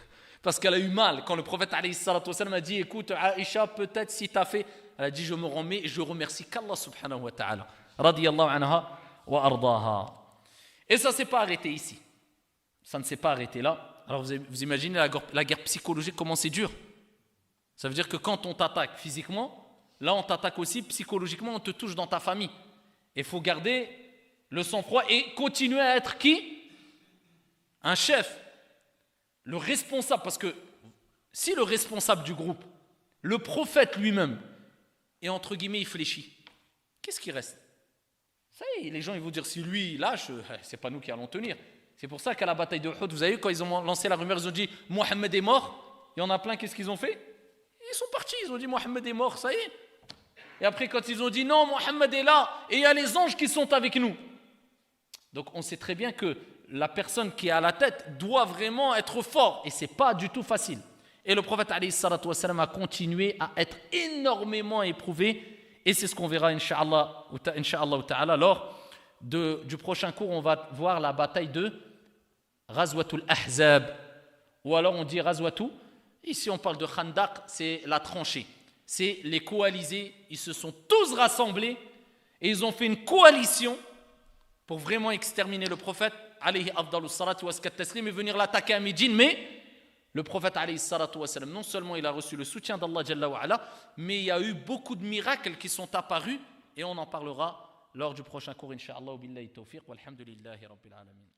parce qu'elle a eu mal. Quand le prophète alayhi salatu wassalam a dit, écoute, Aïcha, peut-être si tu as fait, elle a dit, je me remets et je remercie qu'Allah subhanahu wa ta'ala. Radiyallahu anha wa ardaha. Et ça ne s'est pas arrêté ici. Ça ne s'est pas arrêté là. Alors vous imaginez la guerre psychologique, comment c'est dur. Ça veut dire que quand on t'attaque physiquement, là on t'attaque aussi psychologiquement, on te touche dans ta famille. Il faut garder le sang-froid et continuer à être qui? Un chef. Le responsable, parce que si le responsable du groupe, le prophète lui-même, est entre guillemets, il fléchit, qu'est-ce qui reste? Ça y est, les gens ils vont dire, si lui il lâche, c'est pas nous qui allons tenir. C'est pour ça qu'à la bataille de Uhud, vous avez vu, quand ils ont lancé la rumeur, ils ont dit, Mohammed est mort. Il y en a plein, qu'est-ce qu'ils ont fait? Ils sont partis, ils ont dit, Mohammed est mort, ça y est. Et après, quand ils ont dit, non, Mohammed est là, et il y a les anges qui sont avec nous. Donc on sait très bien que la personne qui est à la tête doit vraiment être fort, et c'est pas du tout facile. Et le prophète alayhi salatu wassalam a continué à être énormément éprouvé, et c'est ce qu'on verra incha'Allah ta'ala lors du prochain cours. On va voir la bataille de Ghazwatul Ahzab, ou alors on dit Ghazwatu, ici on parle de Khandaq, c'est la tranchée, c'est les coalisés, ils se sont tous rassemblés et ils ont fait une coalition pour vraiment exterminer le prophète alayhi afdalus salatu wa taslim et venir l'attaquer à Médine. Mais le prophète alayhi salatu wa salam, non seulement il a reçu le soutien d'Allah Jalla wa ala, mais il y a eu beaucoup de miracles qui sont apparus et on en parlera lors du prochain cours incha'Allah. Billahi tawfiq walhamdulillahi rabbil alamin.